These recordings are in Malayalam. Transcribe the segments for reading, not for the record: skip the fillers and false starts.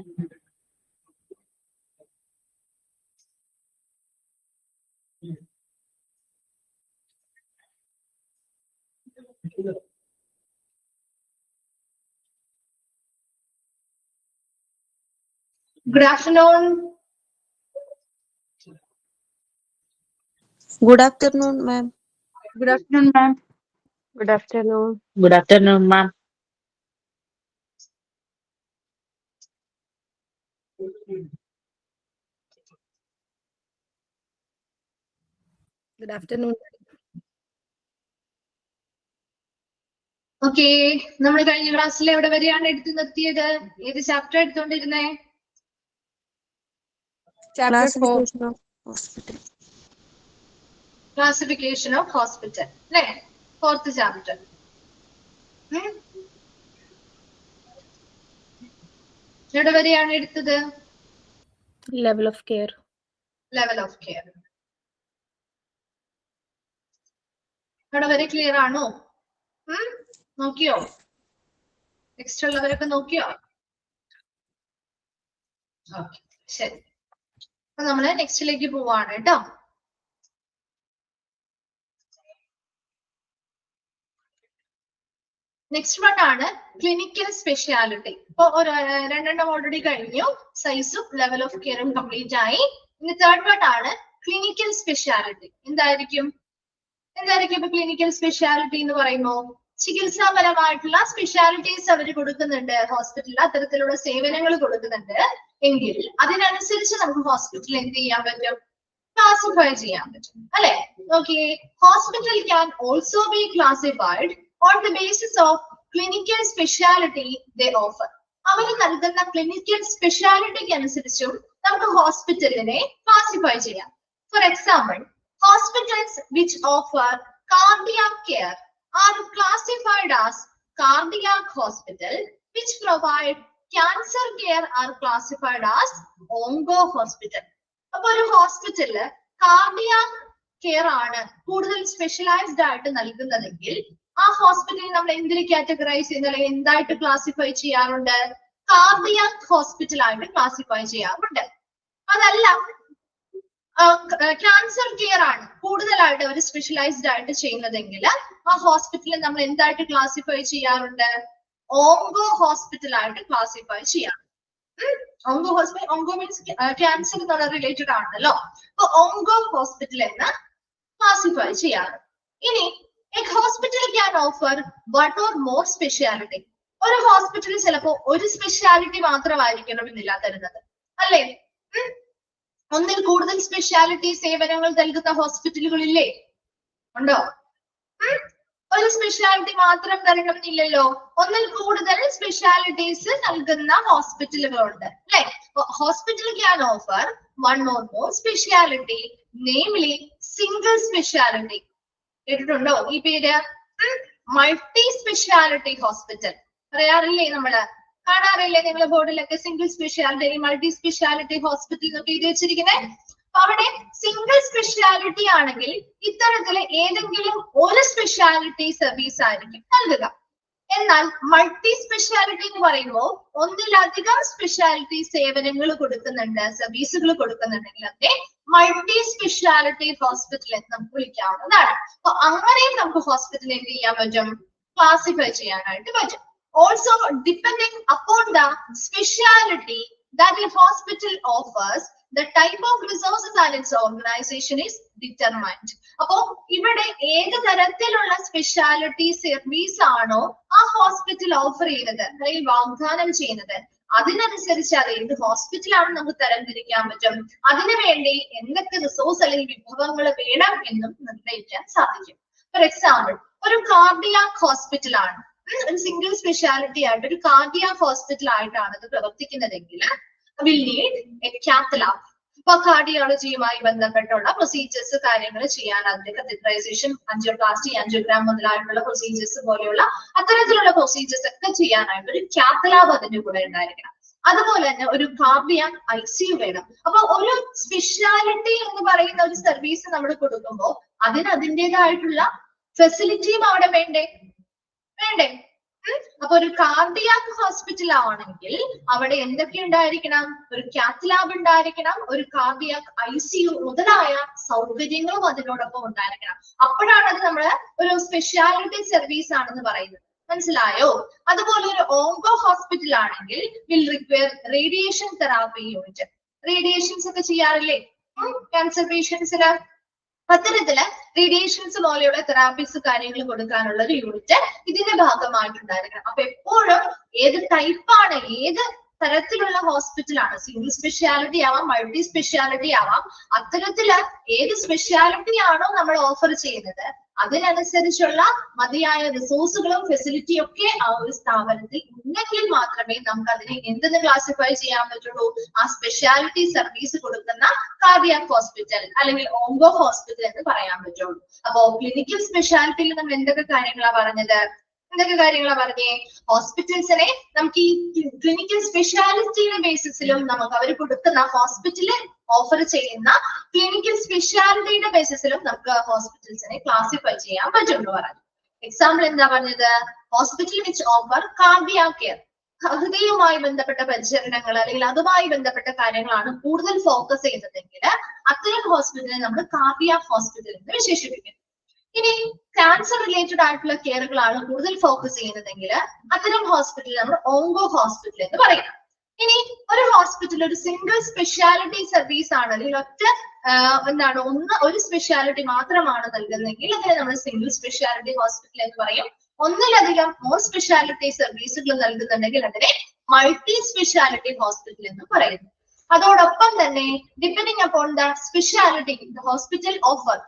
Good afternoon. Good afternoon, ma'am. Good afternoon, ma'am. Good afternoon. Good afternoon, ma'am. Good afternoon. Okay, നമ്മൾ കഴിഞ്ഞ ക്ലാസ്സിൽ എവിടെ വരെയാണ് എടുത്തു നിർത്തിയത്? ഏത് ചാപ്റ്റർ എടുത്തോണ്ടിരുന്നേ? Chapter 4. Classification of hospital. Classification of hospital അല്ലേ? 4th chapter. എവിടെ വരെയാണ് എടുത്തത്? Level of care. Level of care. ഇവിടെ വരെ ക്ലിയർ ആണോ? നോക്കിയോ? നെക്സ്റ്റ് ഉള്ളവരൊക്കെ നോക്കിയോ? ഓക്കെ, ശരി. അപ്പൊ നമ്മള് നെക്സ്റ്റിലേക്ക് പോവാണ് കേട്ടോ. നെക്സ്റ്റ് വൺ ആണ് ക്ലിനിക്കൽ സ്പെഷ്യാലിറ്റി. ഇപ്പൊ രണ്ടെണ്ണം ഓൾറെഡി കഴിഞ്ഞു. സൈസും ലെവൽ ഓഫ് കെയറും കംപ്ലീറ്റ് ആയി. ഇനി തേർഡ് വൺ ആണ് ക്ലിനിക്കൽ സ്പെഷ്യാലിറ്റി. എന്തായിരിക്കും ഇപ്പൊ ക്ലിനിക്കൽ സ്പെഷ്യാലിറ്റി എന്ന് പറയുമ്പോ ചികിത്സാപരമായിട്ടുള്ള സ്പെഷ്യാലിറ്റീസ് അവർ കൊടുക്കുന്നുണ്ട് ഹോസ്പിറ്റലിൽ, അത്തരത്തിലുള്ള സേവനങ്ങൾ കൊടുക്കുന്നുണ്ട് എങ്കിൽ അതിനനുസരിച്ച് നമുക്ക് ഹോസ്പിറ്റൽ എന്ത് ചെയ്യാൻ പറ്റും? ക്ലാസിഫൈ ചെയ്യാൻ പറ്റും അല്ലെ? നോക്കിയേ, hospital can also be classified on the basis of clinical speciality they offer. അവർ നൽകുന്ന ക്ലിനിക്കൽ സ്പെഷ്യാലിറ്റിക്ക് അനുസരിച്ചും നമുക്ക് ഹോസ്പിറ്റലിനെ ക്ലാസിഫൈ ചെയ്യാം. For example, hospitals which offer cardiac care are classified as cardiac hospital, which provide cancer care are classified as onco hospital. അപ്പൊ ഒരു ഹോസ്പിറ്റലില് കാർഡിയാക് കെയർ ആണ് കൂടുതൽ സ്പെഷ്യലൈസ്ഡ് ആയിട്ട് നൽകുന്നതെങ്കിൽ ആ ഹോസ്പിറ്റലിൽ നമ്മൾ എന്തിന് കാറ്റഗറൈസ് ചെയ്യുന്ന അല്ലെങ്കിൽ എന്തായിട്ട് ക്ലാസിഫൈ ചെയ്യാറുണ്ട്? കാർഡിയാക് ഹോസ്പിറ്റൽ ആയിട്ട് ക്ലാസിഫൈ ചെയ്യാറുണ്ട്. അതല്ല ക്യാൻസർ കെയർ ആണ് കൂടുതലായിട്ട് അവർ സ്പെഷ്യലൈസ്ഡ് ആയിട്ട് ചെയ്യുന്നതെങ്കിൽ ആ ഹോസ്പിറ്റലിൽ നമ്മൾ എന്തായിട്ട് ക്ലാസിഫൈ ചെയ്യാറുണ്ട്? ഓങ്കോ ഹോസ്പിറ്റൽ ആയിട്ട് ക്ലാസിഫൈ ചെയ്യാറുണ്ട്. Onco hospital, onco means cancer എന്നുള്ള റിലേറ്റഡ് ആണല്ലോ. അപ്പൊ ഓങ്കോ ഹോസ്പിറ്റൽ എന്ന് ക്ലാസിഫൈ ചെയ്യാറ്. ഇനി a hospital can offer one or more speciality. ഒരു ഹോസ്പിറ്റലിൽ ചിലപ്പോ ഒരു സ്പെഷ്യാലിറ്റി മാത്രമായിരിക്കണമെന്നില്ല തരുന്നത് അല്ലേ? ഒന്നിൽ കൂടുതൽ സ്പെഷ്യാലിറ്റി സേവനങ്ങൾ നൽകുന്ന ഹോസ്പിറ്റലുകളില്ലേ? ഉണ്ടോ? ഒരു സ്പെഷ്യാലിറ്റി മാത്രം തരണമെന്നില്ലല്ലോ. ഒന്നിൽ കൂടുതൽ സ്പെഷ്യാലിറ്റീസ് നൽകുന്ന ഹോസ്പിറ്റലുകളുണ്ട് അല്ലെ? Hospital can offer one or more speciality, namely single speciality. കേട്ടിട്ടുണ്ടോ ഈ പേര്? മൾട്ടി സ്പെഷ്യാലിറ്റി ഹോസ്പിറ്റൽ പറയാറില്ലേ, നമ്മള് കാണാറില്ലേ നിങ്ങളെ ബോർഡിലൊക്കെ? Single speciality, multi speciality hospital എന്നൊക്കെ എഴുതി വെച്ചിരിക്കുന്നത്. അവിടെ സിംഗിൾ സ്പെഷ്യാലിറ്റി ആണെങ്കിൽ ഇത്തരത്തില് ഏതെങ്കിലും ഒരു സ്പെഷ്യാലിറ്റി സർവീസ് ആയിരിക്കും നൽകുക. എന്നാൽ മൾട്ടി സ്പെഷ്യാലിറ്റി എന്ന് പറയുമ്പോൾ ഒന്നിലധികം സ്പെഷ്യാലിറ്റി സേവനങ്ങൾ കൊടുക്കുന്നുണ്ട്, സർവീസുകൾ കൊടുക്കുന്നുണ്ടെങ്കിൽ അതിനെ മൾട്ടി സ്പെഷ്യാലിറ്റി ഹോസ്പിറ്റൽ എന്ന് നമുക്ക് വിളിക്കാവുന്നതാണ്. അപ്പൊ അങ്ങനെയും നമുക്ക് ഹോസ്പിറ്റൽ എന്ത് ചെയ്യാൻ പറ്റും? ക്ലാസിഫൈ ചെയ്യാനായിട്ട് പറ്റും. Also depending upon the speciality that a hospital offers, the type of resources and its organization is determined. അപ്പോ ഇവിടെ ഏത് തരത്തിലുള്ള സ്പെഷ്യാലിറ്റി സർവീസ് ആണോ ആ ഹോസ്പിറ്റൽ ഓഫർ ചെയ്യുന്നത് അല്ലെങ്കിൽ വാഗ്ദാനം ചെയ്യുന്നത് അതിനനുസരിച്ച് അത് ഏത് ഹോസ്പിറ്റലാണ് നമുക്ക് തരംതിരിക്കാൻ പറ്റും. അതിനുവേണ്ടി എന്തൊക്കെ റിസോഴ്സ് അല്ലെങ്കിൽ വിഭവങ്ങൾ വേണം എന്നും നിർണ്ണയിക്കാൻ സാധിക്കും. ഫോർ എക്സാമ്പിൾ, ഒരു കാർഡിയാക് ഹോസ്പിറ്റൽ ആണ്, ഒരു സിംഗിൾ സ്പെഷ്യാലിറ്റി ആയിട്ട് ഒരു കാർഡിയാക് ഹോസ്പിറ്റൽ ആയിട്ടാണ് ഇത് പ്രവർത്തിക്കുന്നതെങ്കിൽ will need a cath lab. അപ്പൊ കാർഡിയോളജിയുമായി ബന്ധപ്പെട്ടുള്ള പ്രൊസീജിയേഴ്സ് കാര്യങ്ങൾ ചെയ്യാൻ അതിന്റെ കത്തീഡ്രൈസേഷൻ, ആൻജിയോപ്ലാസ്റ്റി, ആൻജിയോഗ്രാം മുതലായിട്ടുള്ള പ്രൊസീജിയേഴ്സ് പോലെയുള്ള അത്തരത്തിലുള്ള പ്രൊസീജിയേഴ്സ് ഒക്കെ ചെയ്യാനായിട്ട് ഒരു കാത്ത് ലാബ് അതിന്റെ കൂടെ ഉണ്ടായിരിക്കണം. അതുപോലെ തന്നെ ഒരു കാർഡിയാക് ICU വേണം. അപ്പൊ ഒരു സ്പെഷ്യാലിറ്റി എന്ന് പറയുന്ന ഒരു സർവീസ് നമ്മൾ കൊടുക്കുമ്പോൾ അതിന് അതിൻ്റെതായിട്ടുള്ള ഫെസിലിറ്റിയും അവിടെ വേണ്ടേ? അപ്പൊ ഒരു കാർഡിയാക് ഹോസ്പിറ്റൽ ആണെങ്കിൽ അവിടെ എന്തൊക്കെ ഉണ്ടായിരിക്കണം? ഒരു കാത്ത് ലാബ് ഉണ്ടായിരിക്കണം, ഒരു കാർഡിയാക് ICU മുതലായ സൗകര്യങ്ങളും അതിനോടൊപ്പം ഉണ്ടായിരിക്കണം. അപ്പോഴാണ് അത് നമ്മള് ഒരു സ്പെഷ്യാലിറ്റി സർവീസ് ആണെന്ന് പറയുന്നത്. മനസ്സിലായോ? അതുപോലെ ഒരു ഓങ്കോ ഹോസ്പിറ്റൽ ആണെങ്കിൽ will require radiation therapy unit. Radiations ഒക്കെ ചെയ്യാറില്ലേ ക്യാൻസർ പേഷ്യൻസിന്? അത്തരത്തില് റേഡിയേഷൻസ് പോലെയുള്ള തെറാപ്പീസ് കാര്യങ്ങൾ കൊടുക്കാനുള്ള ഒരു യൂണിറ്റ് ഇതിന്റെ ഭാഗമായിട്ടുണ്ടായിരിക്കണം. അപ്പൊ എപ്പോഴും ഏത് ടൈപ്പാണ്, ഏത് തരത്തിലുള്ള ഹോസ്പിറ്റലാണ്, സിംഗിൾ സ്പെഷ്യാലിറ്റി ആവാം, മൾട്ടി സ്പെഷ്യാലിറ്റി ആവാം, അത്തരത്തില് ഏത് സ്പെഷ്യാലിറ്റി ആണോ നമ്മൾ ഓഫർ ചെയ്യുന്നത് അതിനനുസരിച്ചുള്ള മതിയായ റിസോഴ്സുകളും ഫെസിലിറ്റിയും ഒക്കെ ആ ഒരു സ്ഥാപനത്തിൽ ഉണ്ടെങ്കിൽ മാത്രമേ നമുക്ക് അതിനെ എന്തെന്ന് ക്ലാസിഫൈ ചെയ്യാൻ പറ്റുള്ളൂ? ആ സ്പെഷ്യാലിറ്റി സർവീസ് കൊടുക്കുന്ന കാർഡിയാക് ഹോസ്പിറ്റൽ അല്ലെങ്കിൽ ഓങ്കോ ഹോസ്പിറ്റൽ എന്ന് പറയാൻ പറ്റുള്ളൂ. അപ്പോ ക്ലിനിക്കൽ സ്പെഷ്യാലിറ്റിയിൽ നമ്മൾ എന്തൊക്കെ കാര്യങ്ങളാണ് പറഞ്ഞത്? ഹോസ്പിറ്റൽസിനെ നമുക്ക് ഈ ക്ലിനിക്കൽ സ്പെഷ്യാലിറ്റിയുടെ ബേസിസിലും നമുക്ക് അവർ കൊടുക്കുന്ന ഹോസ്പിറ്റലിൽ ഓഫർ ചെയ്യുന്ന ക്ലിനിക്കൽ സ്പെഷ്യാലിറ്റിയുടെ ബേസിസിലും നമുക്ക് ഹോസ്പിറ്റൽസിനെ ക്ലാസിഫൈ ചെയ്യാൻ പറ്റുമെന്ന് പറഞ്ഞു. എക്സാമ്പിൾ എന്താ പറഞ്ഞത്? Hospital which offer cardiac care, ഹൃദയവുമായി ബന്ധപ്പെട്ട പരിചരണങ്ങൾ അല്ലെങ്കിൽ അതുമായി ബന്ധപ്പെട്ട കാര്യങ്ങളാണ് കൂടുതൽ ഫോക്കസ് ചെയ്യുന്നതെങ്കിൽ അത്തരം ഹോസ്പിറ്റലിനെ നമ്മൾ കാർഡിയാക് ഹോസ്പിറ്റൽ എന്ന് വിശേഷിപ്പിക്കും. ഇനി ക്യാൻസർ റിലേറ്റഡ് ആയിട്ടുള്ള കെയറുകളാണ് കൂടുതൽ ഫോക്കസ് ചെയ്യുന്നതെങ്കിൽ അത്തരം ഹോസ്പിറ്റൽ നമ്മൾ ഓങ്കോ ഹോസ്പിറ്റൽ എന്ന് പറയും. ഇനി ഒരു ഹോസ്പിറ്റൽ ഒരു സിംഗിൾ സ്പെഷ്യാലിറ്റി സർവീസ് ആണ് അല്ലെങ്കിൽ ഒരു സ്പെഷ്യാലിറ്റി മാത്രമാണ് നൽകുന്നതെങ്കിൽ അതിനെ നമ്മൾ സിംഗിൾ സ്പെഷ്യാലിറ്റി ഹോസ്പിറ്റൽ എന്ന് പറയും. ഒന്നിലധികം മോർ സ്പെഷ്യാലിറ്റി സർവീസുകൾ നൽകുന്നുണ്ടെങ്കിൽ അതിനെ മൾട്ടി സ്പെഷ്യാലിറ്റി ഹോസ്പിറ്റൽ എന്ന് പറയുന്നു. അതോടൊപ്പം തന്നെ depending upon the speciality hospital offer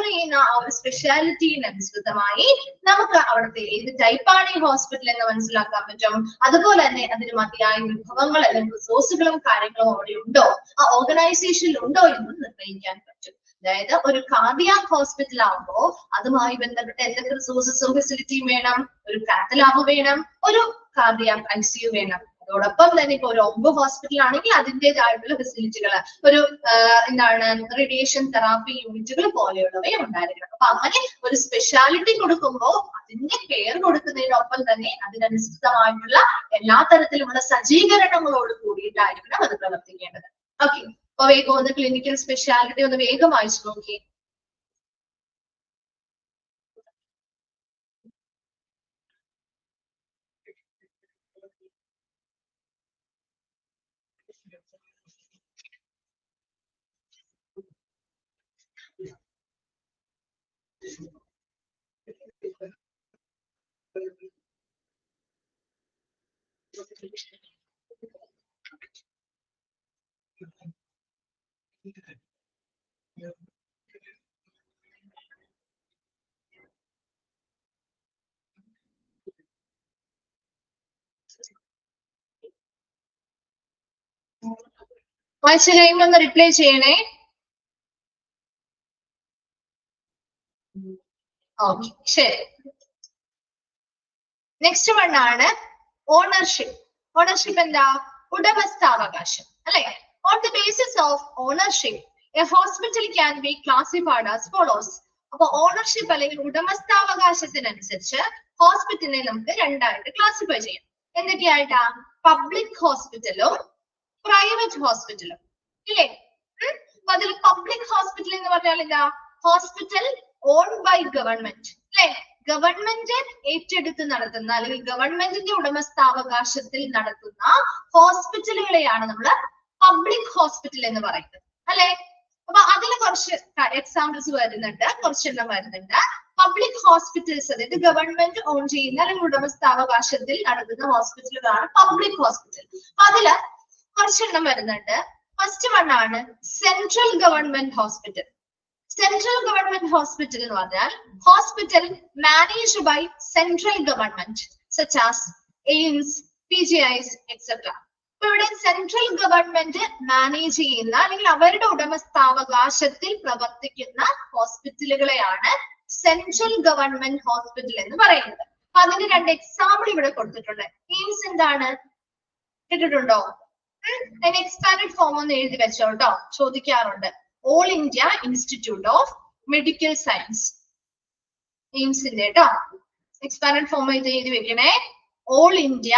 ചെയ്യുന്ന ആ ഒരു സ്പെഷ്യാലിറ്റിന് അനുസൃതമായി നമുക്ക് അവിടുത്തെ ഏത് ടൈപ്പാണ് ഈ ഹോസ്പിറ്റൽ എന്ന് മനസ്സിലാക്കാൻ പറ്റും. അതുപോലെ തന്നെ അതിന് മതിയായ വിഭവങ്ങൾ അല്ലെങ്കിൽ റിസോഴ്സുകളും കാര്യങ്ങളും അവിടെ ഉണ്ടോ, ആ ഓർഗനൈസേഷനിൽ ഉണ്ടോ എന്ന് നിർണ്ണയിക്കാൻ പറ്റും. അതായത് ഒരു കാർഡിയാക് ഹോസ്പിറ്റൽ ആകുമ്പോൾ അതുമായി ബന്ധപ്പെട്ട എന്തൊക്കെ റിസോഴ്സസും ഫെസിലിറ്റിയും വേണം? ഒരു കാത്ത് ലാബ് വേണം, ഒരു കാർഡിയാക് ICU വേണം. അതോടൊപ്പം തന്നെ ഇപ്പൊ ഒരു ഓങ്കോ ഹോസ്പിറ്റൽ ആണെങ്കിൽ അതിൻ്റെതായിട്ടുള്ള ഫെസിലിറ്റികൾ, ഒരു റേഡിയേഷൻ തെറാപ്പി യൂണിറ്റുകൾ പോലെയുള്ളവയും ഉണ്ടായിരിക്കണം. അപ്പൊ അങ്ങനെ ഒരു സ്പെഷ്യാലിറ്റി കൊടുക്കുമ്പോൾ അതിന്റെ കെയർ കൊടുക്കുന്നതിനൊപ്പം തന്നെ അതിനനുസൃതമായിട്ടുള്ള എല്ലാ തരത്തിലുമുള്ള സജ്ജീകരണങ്ങളോട് കൂടിയിട്ടായിരിക്കണം അത് പ്രവർത്തിക്കേണ്ടത്. ഓക്കെ, അപ്പൊ വേഗം ഒന്ന് ക്ലിനിക്കൽ സ്പെഷ്യാലിറ്റി ഒന്ന് വേഗം വായിച്ചു നോക്കി. വായിച്ചു കഴിയുമ്പോൾ ഒന്ന് റിപ്ലൈ ചെയ്യണേ. ഓക്കെ, ശരി. നെക്സ്റ്റ് വൺ ആണ് ഓണർഷിപ്പ്. ഓണർഷിപ്പ് എന്താ? ഉടമസ്ഥാവകാശം അല്ലെ? On the basis of ownership A hospital can be classified as follows. അപ്പൊ ഓണർഷിപ്പ് അല്ലെങ്കിൽ ഉടമസ്ഥാവകാശത്തിനനുസരിച്ച് ഹോസ്പിറ്റലിനെ നമുക്ക് രണ്ടായിട്ട് ക്ലാസിഫൈ ചെയ്യാം. എന്തൊക്കെയായിട്ടാ? പബ്ലിക് ഹോസ്പിറ്റലും പ്രൈവറ്റ് ഹോസ്പിറ്റലും ഇല്ലേ? അപ്പൊ അതിൽ പബ്ലിക് ഹോസ്പിറ്റൽ എന്ന് പറഞ്ഞാൽ എന്താ? ഹോസ്പിറ്റൽ ഓൺ ബൈ ഗവൺമെന്റ് അല്ലെ? ഗവൺമെന്റ് ഏറ്റെടുത്ത് നടത്തുന്ന അല്ലെങ്കിൽ ഗവൺമെന്റിന്റെ ഉടമസ്ഥാവകാശത്തിൽ നടത്തുന്ന ഹോസ്പിറ്റലുകളെയാണ് നമ്മൾ പബ്ലിക് ഹോസ്പിറ്റൽ എന്ന് പറയുന്നത് അല്ലെ? അപ്പൊ അതിൽ കുറച്ച് എക്സാമ്പിൾസ് വരുന്നുണ്ട്, കുറച്ചെണ്ണം വരുന്നുണ്ട്. പബ്ലിക് ഹോസ്പിറ്റൽസ് അതായത് ഗവൺമെന്റ് ഓൺ ചെയ്യുന്ന അല്ലെങ്കിൽ ഉടമസ്ഥാവകാശത്തിൽ നടത്തുന്ന ഹോസ്പിറ്റലുകളാണ് പബ്ലിക് ഹോസ്പിറ്റൽ. അപ്പൊ അതില് കുറച്ചെണ്ണം വരുന്നുണ്ട്. ഫസ്റ്റ് വൺ ആണ് central government hospital. Central government hospital എന്ന് പറഞ്ഞാൽ hospital managed by central government such as AIIMS, PGIs etcetera. അപ്പൊ ഇവിടെ സെൻട്രൽ ഗവൺമെന്റ് മാനേജ് ചെയ്യുന്ന അല്ലെങ്കിൽ അവരുടെ ഉടമസ്ഥാവകാശത്തിൽ പ്രവർത്തിക്കുന്ന ഹോസ്പിറ്റലുകളെയാണ് സെൻട്രൽ ഗവൺമെന്റ് ഹോസ്പിറ്റൽ എന്ന് പറയുന്നത്. അപ്പൊ അതിന് രണ്ട് എക്സാമ്പിൾ ഇവിടെ കൊടുത്തിട്ടുണ്ട്. എയിംസ് എന്താണ് കേട്ടിട്ടുണ്ടോ? അതിന് എക്സ്പാൻഡഡ് ഫോം ഒന്ന് എഴുതി വെച്ചോട്ടോ, ചോദിക്കാറുണ്ട്. All India institute of medical science, എയിംസിന്റെ കേട്ടോ. എക്സ്പാൻഡഡ് ഫോം ഇത് എഴുതി വെക്കണേ. All India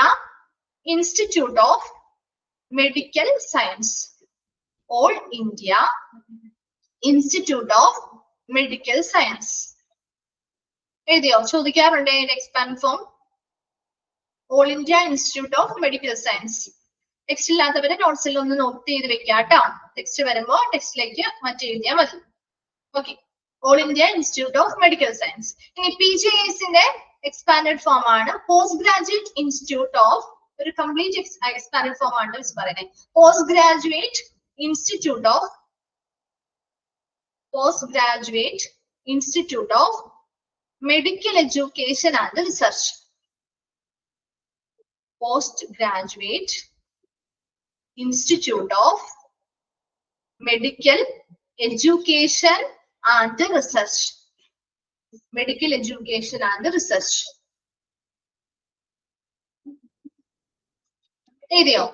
institute of medical science. All India institute of medical science എഴുതിയോ? ചോദിക്കാറുണ്ട് expand form. All India institute of medical science. Text ഇല്ലാത്തവരെ നോട്ട്സിൽ ഒന്ന് നോട്ട് ചെയ്ത് വെക്കാട്ടോ. ടെക്സ്റ്റ് വരുമ്പോ ടെക്സ്റ്റിലേക്ക് മാറ്റി എഴുതിയാൽ മതി. Okay, all India institute of medical science. ഇനി PGISന്റെ എക്സ്പാൻഡഡ് ഫോം ആണ് പോസ്റ്റ് ഗ്രാജുവേറ്റ് ഇൻസ്റ്റിറ്റ്യൂട്ട് ഓഫ്, ഒരു കംപ്ലീറ്റ് എക്സ്പാൻഡഡ് ഫോം ആണ് പറയുന്നത്. Post Graduate Institute of Medical Education and research. Postgraduate Institute of Medical Education and Research. Medical Education and Research. എഴുതിയോ?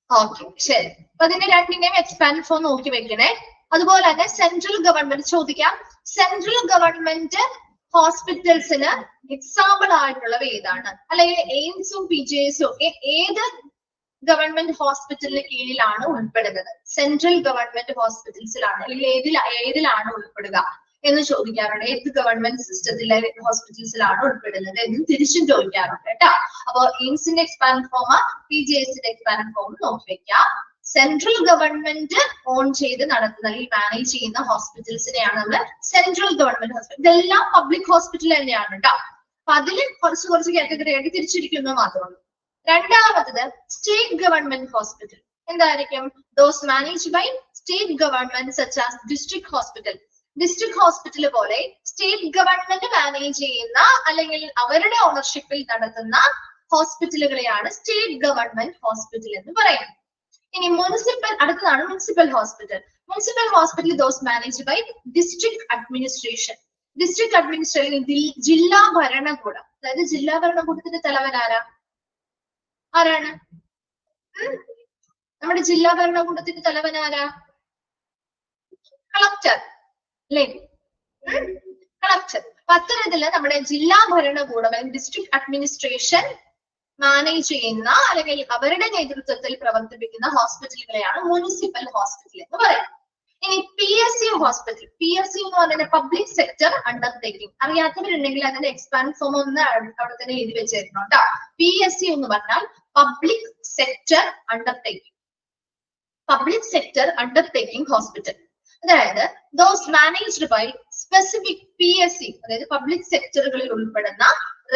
ഓക്കെ, ശരി. അപ്പൊ അതിന്റെ രണ്ടിന്റെയും എക്സ്പാൻഡ് ഫോം നോക്കി വെക്കണേ. അതുപോലെ തന്നെ സെൻട്രൽ ഗവൺമെന്റ് ചോദിക്കാം. സെൻട്രൽ ഗവൺമെന്റ് ഹോസ്പിറ്റൽസിന് എക്സാമ്പിൾ ആയിട്ടുള്ളവ ഏതാണ്? അല്ലെങ്കിൽ എയിംസും PGISും ഒക്കെ ഏത് ഗവൺമെന്റ് ഹോസ്പിറ്റലിന് കീഴിലാണ് ഉൾപ്പെടുന്നത്? സെൻട്രൽ ഗവൺമെന്റ് ഹോസ്പിറ്റൽസിലാണ് അല്ലെങ്കിൽ ഏതിലാണ് ഉൾപ്പെടുക എന്ന് ചോദിക്കാറുണ്ട്. ഏത് ഗവൺമെന്റ് സിസ്റ്റത്തിലെ ഹോസ്പിറ്റൽസിലാണ് ഉൾപ്പെടുന്നത് എന്ന് തിരിച്ചും ചോദിക്കാറുണ്ട് കേട്ടോ. അപ്പൊ എയിംസിന്റെ എക്സ്പാൻഡ് ഫോം, PGISന്റെ എക്സ്പാൻഡ് ഫോം നോക്കി വെക്കാം. സെൻട്രൽ ഗവൺമെന്റ് ഓൺ ചെയ്ത് നടത്തുന്ന അല്ലെങ്കിൽ മാനേജ് ചെയ്യുന്ന ഹോസ്പിറ്റൽസിനെയാണ് നമ്മൾ സെൻട്രൽ ഗവൺമെന്റ് ഹോസ്പിറ്റൽ. ഇതെല്ലാം പബ്ലിക് ഹോസ്പിറ്റൽ തന്നെയാണ് കേട്ടോ. അപ്പൊ അതിൽ കുറച്ച് കാറ്റഗറി ആയിട്ട് തിരിച്ചിരിക്കുന്നത് മാത്രമേ. രണ്ടാമത്തത് സ്റ്റേറ്റ് ഗവൺമെന്റ് ഹോസ്പിറ്റൽ. എന്തായിരിക്കും? Those managed by state government such as district hospital. District hospital പോലെ സ്റ്റേറ്റ് ഗവൺമെന്റ് മാനേജ് ചെയ്യുന്ന അല്ലെങ്കിൽ അവരുടെ ഓണർഷിപ്പിൽ നടത്തുന്ന ഹോസ്പിറ്റലുകളെയാണ് സ്റ്റേറ്റ് ഗവൺമെന്റ് ഹോസ്പിറ്റൽ എന്ന് പറയുന്നത്. ഇനി മുനിസിപ്പൽ, അടുത്തതാണ് municipal hospital. Municipal hospital those managed by district administration. District administration ജില്ലാ ഭരണകൂടം. അതായത് ജില്ലാ ഭരണകൂടത്തിന്റെ തലവൻ ആരാണ്? നമ്മുടെ ജില്ലാ ഭരണകൂടത്തിന്റെ തലവൻ ആരാ? കളക്ടർ അല്ലേ? കളക്ടർ. അപ്പൊ അത്തരത്തില് നമ്മുടെ ജില്ലാ ഭരണകൂടം ഡിസ്ട്രിക്ട് അഡ്മിനിസ്ട്രേഷൻ മാനേജ് ചെയ്യുന്ന അല്ലെങ്കിൽ അവരുടെ നേതൃത്വത്തിൽ പ്രവർത്തിപ്പിക്കുന്ന ഹോസ്പിറ്റലുകളെയാണ് മുനിസിപ്പൽ ഹോസ്പിറ്റൽ എന്ന് പറയുന്നത്. ഇനി PSU ഹോസ്പിറ്റൽ. PSU എന്ന് പറഞ്ഞാൽ പബ്ലിക് സെക്ടർ അണ്ടർടേക്കിംഗ്. അറിയാത്തവരുണ്ടെങ്കിൽ അതിന്റെ എക്സ്പാൻഡ് ഫോം ഒന്ന് അവിടെ തന്നെ എഴുതി വെച്ചിരുന്നു കേട്ടോ. PSU എന്ന് പറഞ്ഞാൽ public sector undertaking. Public sector undertaking hospital. അതായത് those managed by specific PSC, അതായത് പബ്ലിക് സെക്ടറുകളിൽ ഉൾപ്പെടുന്ന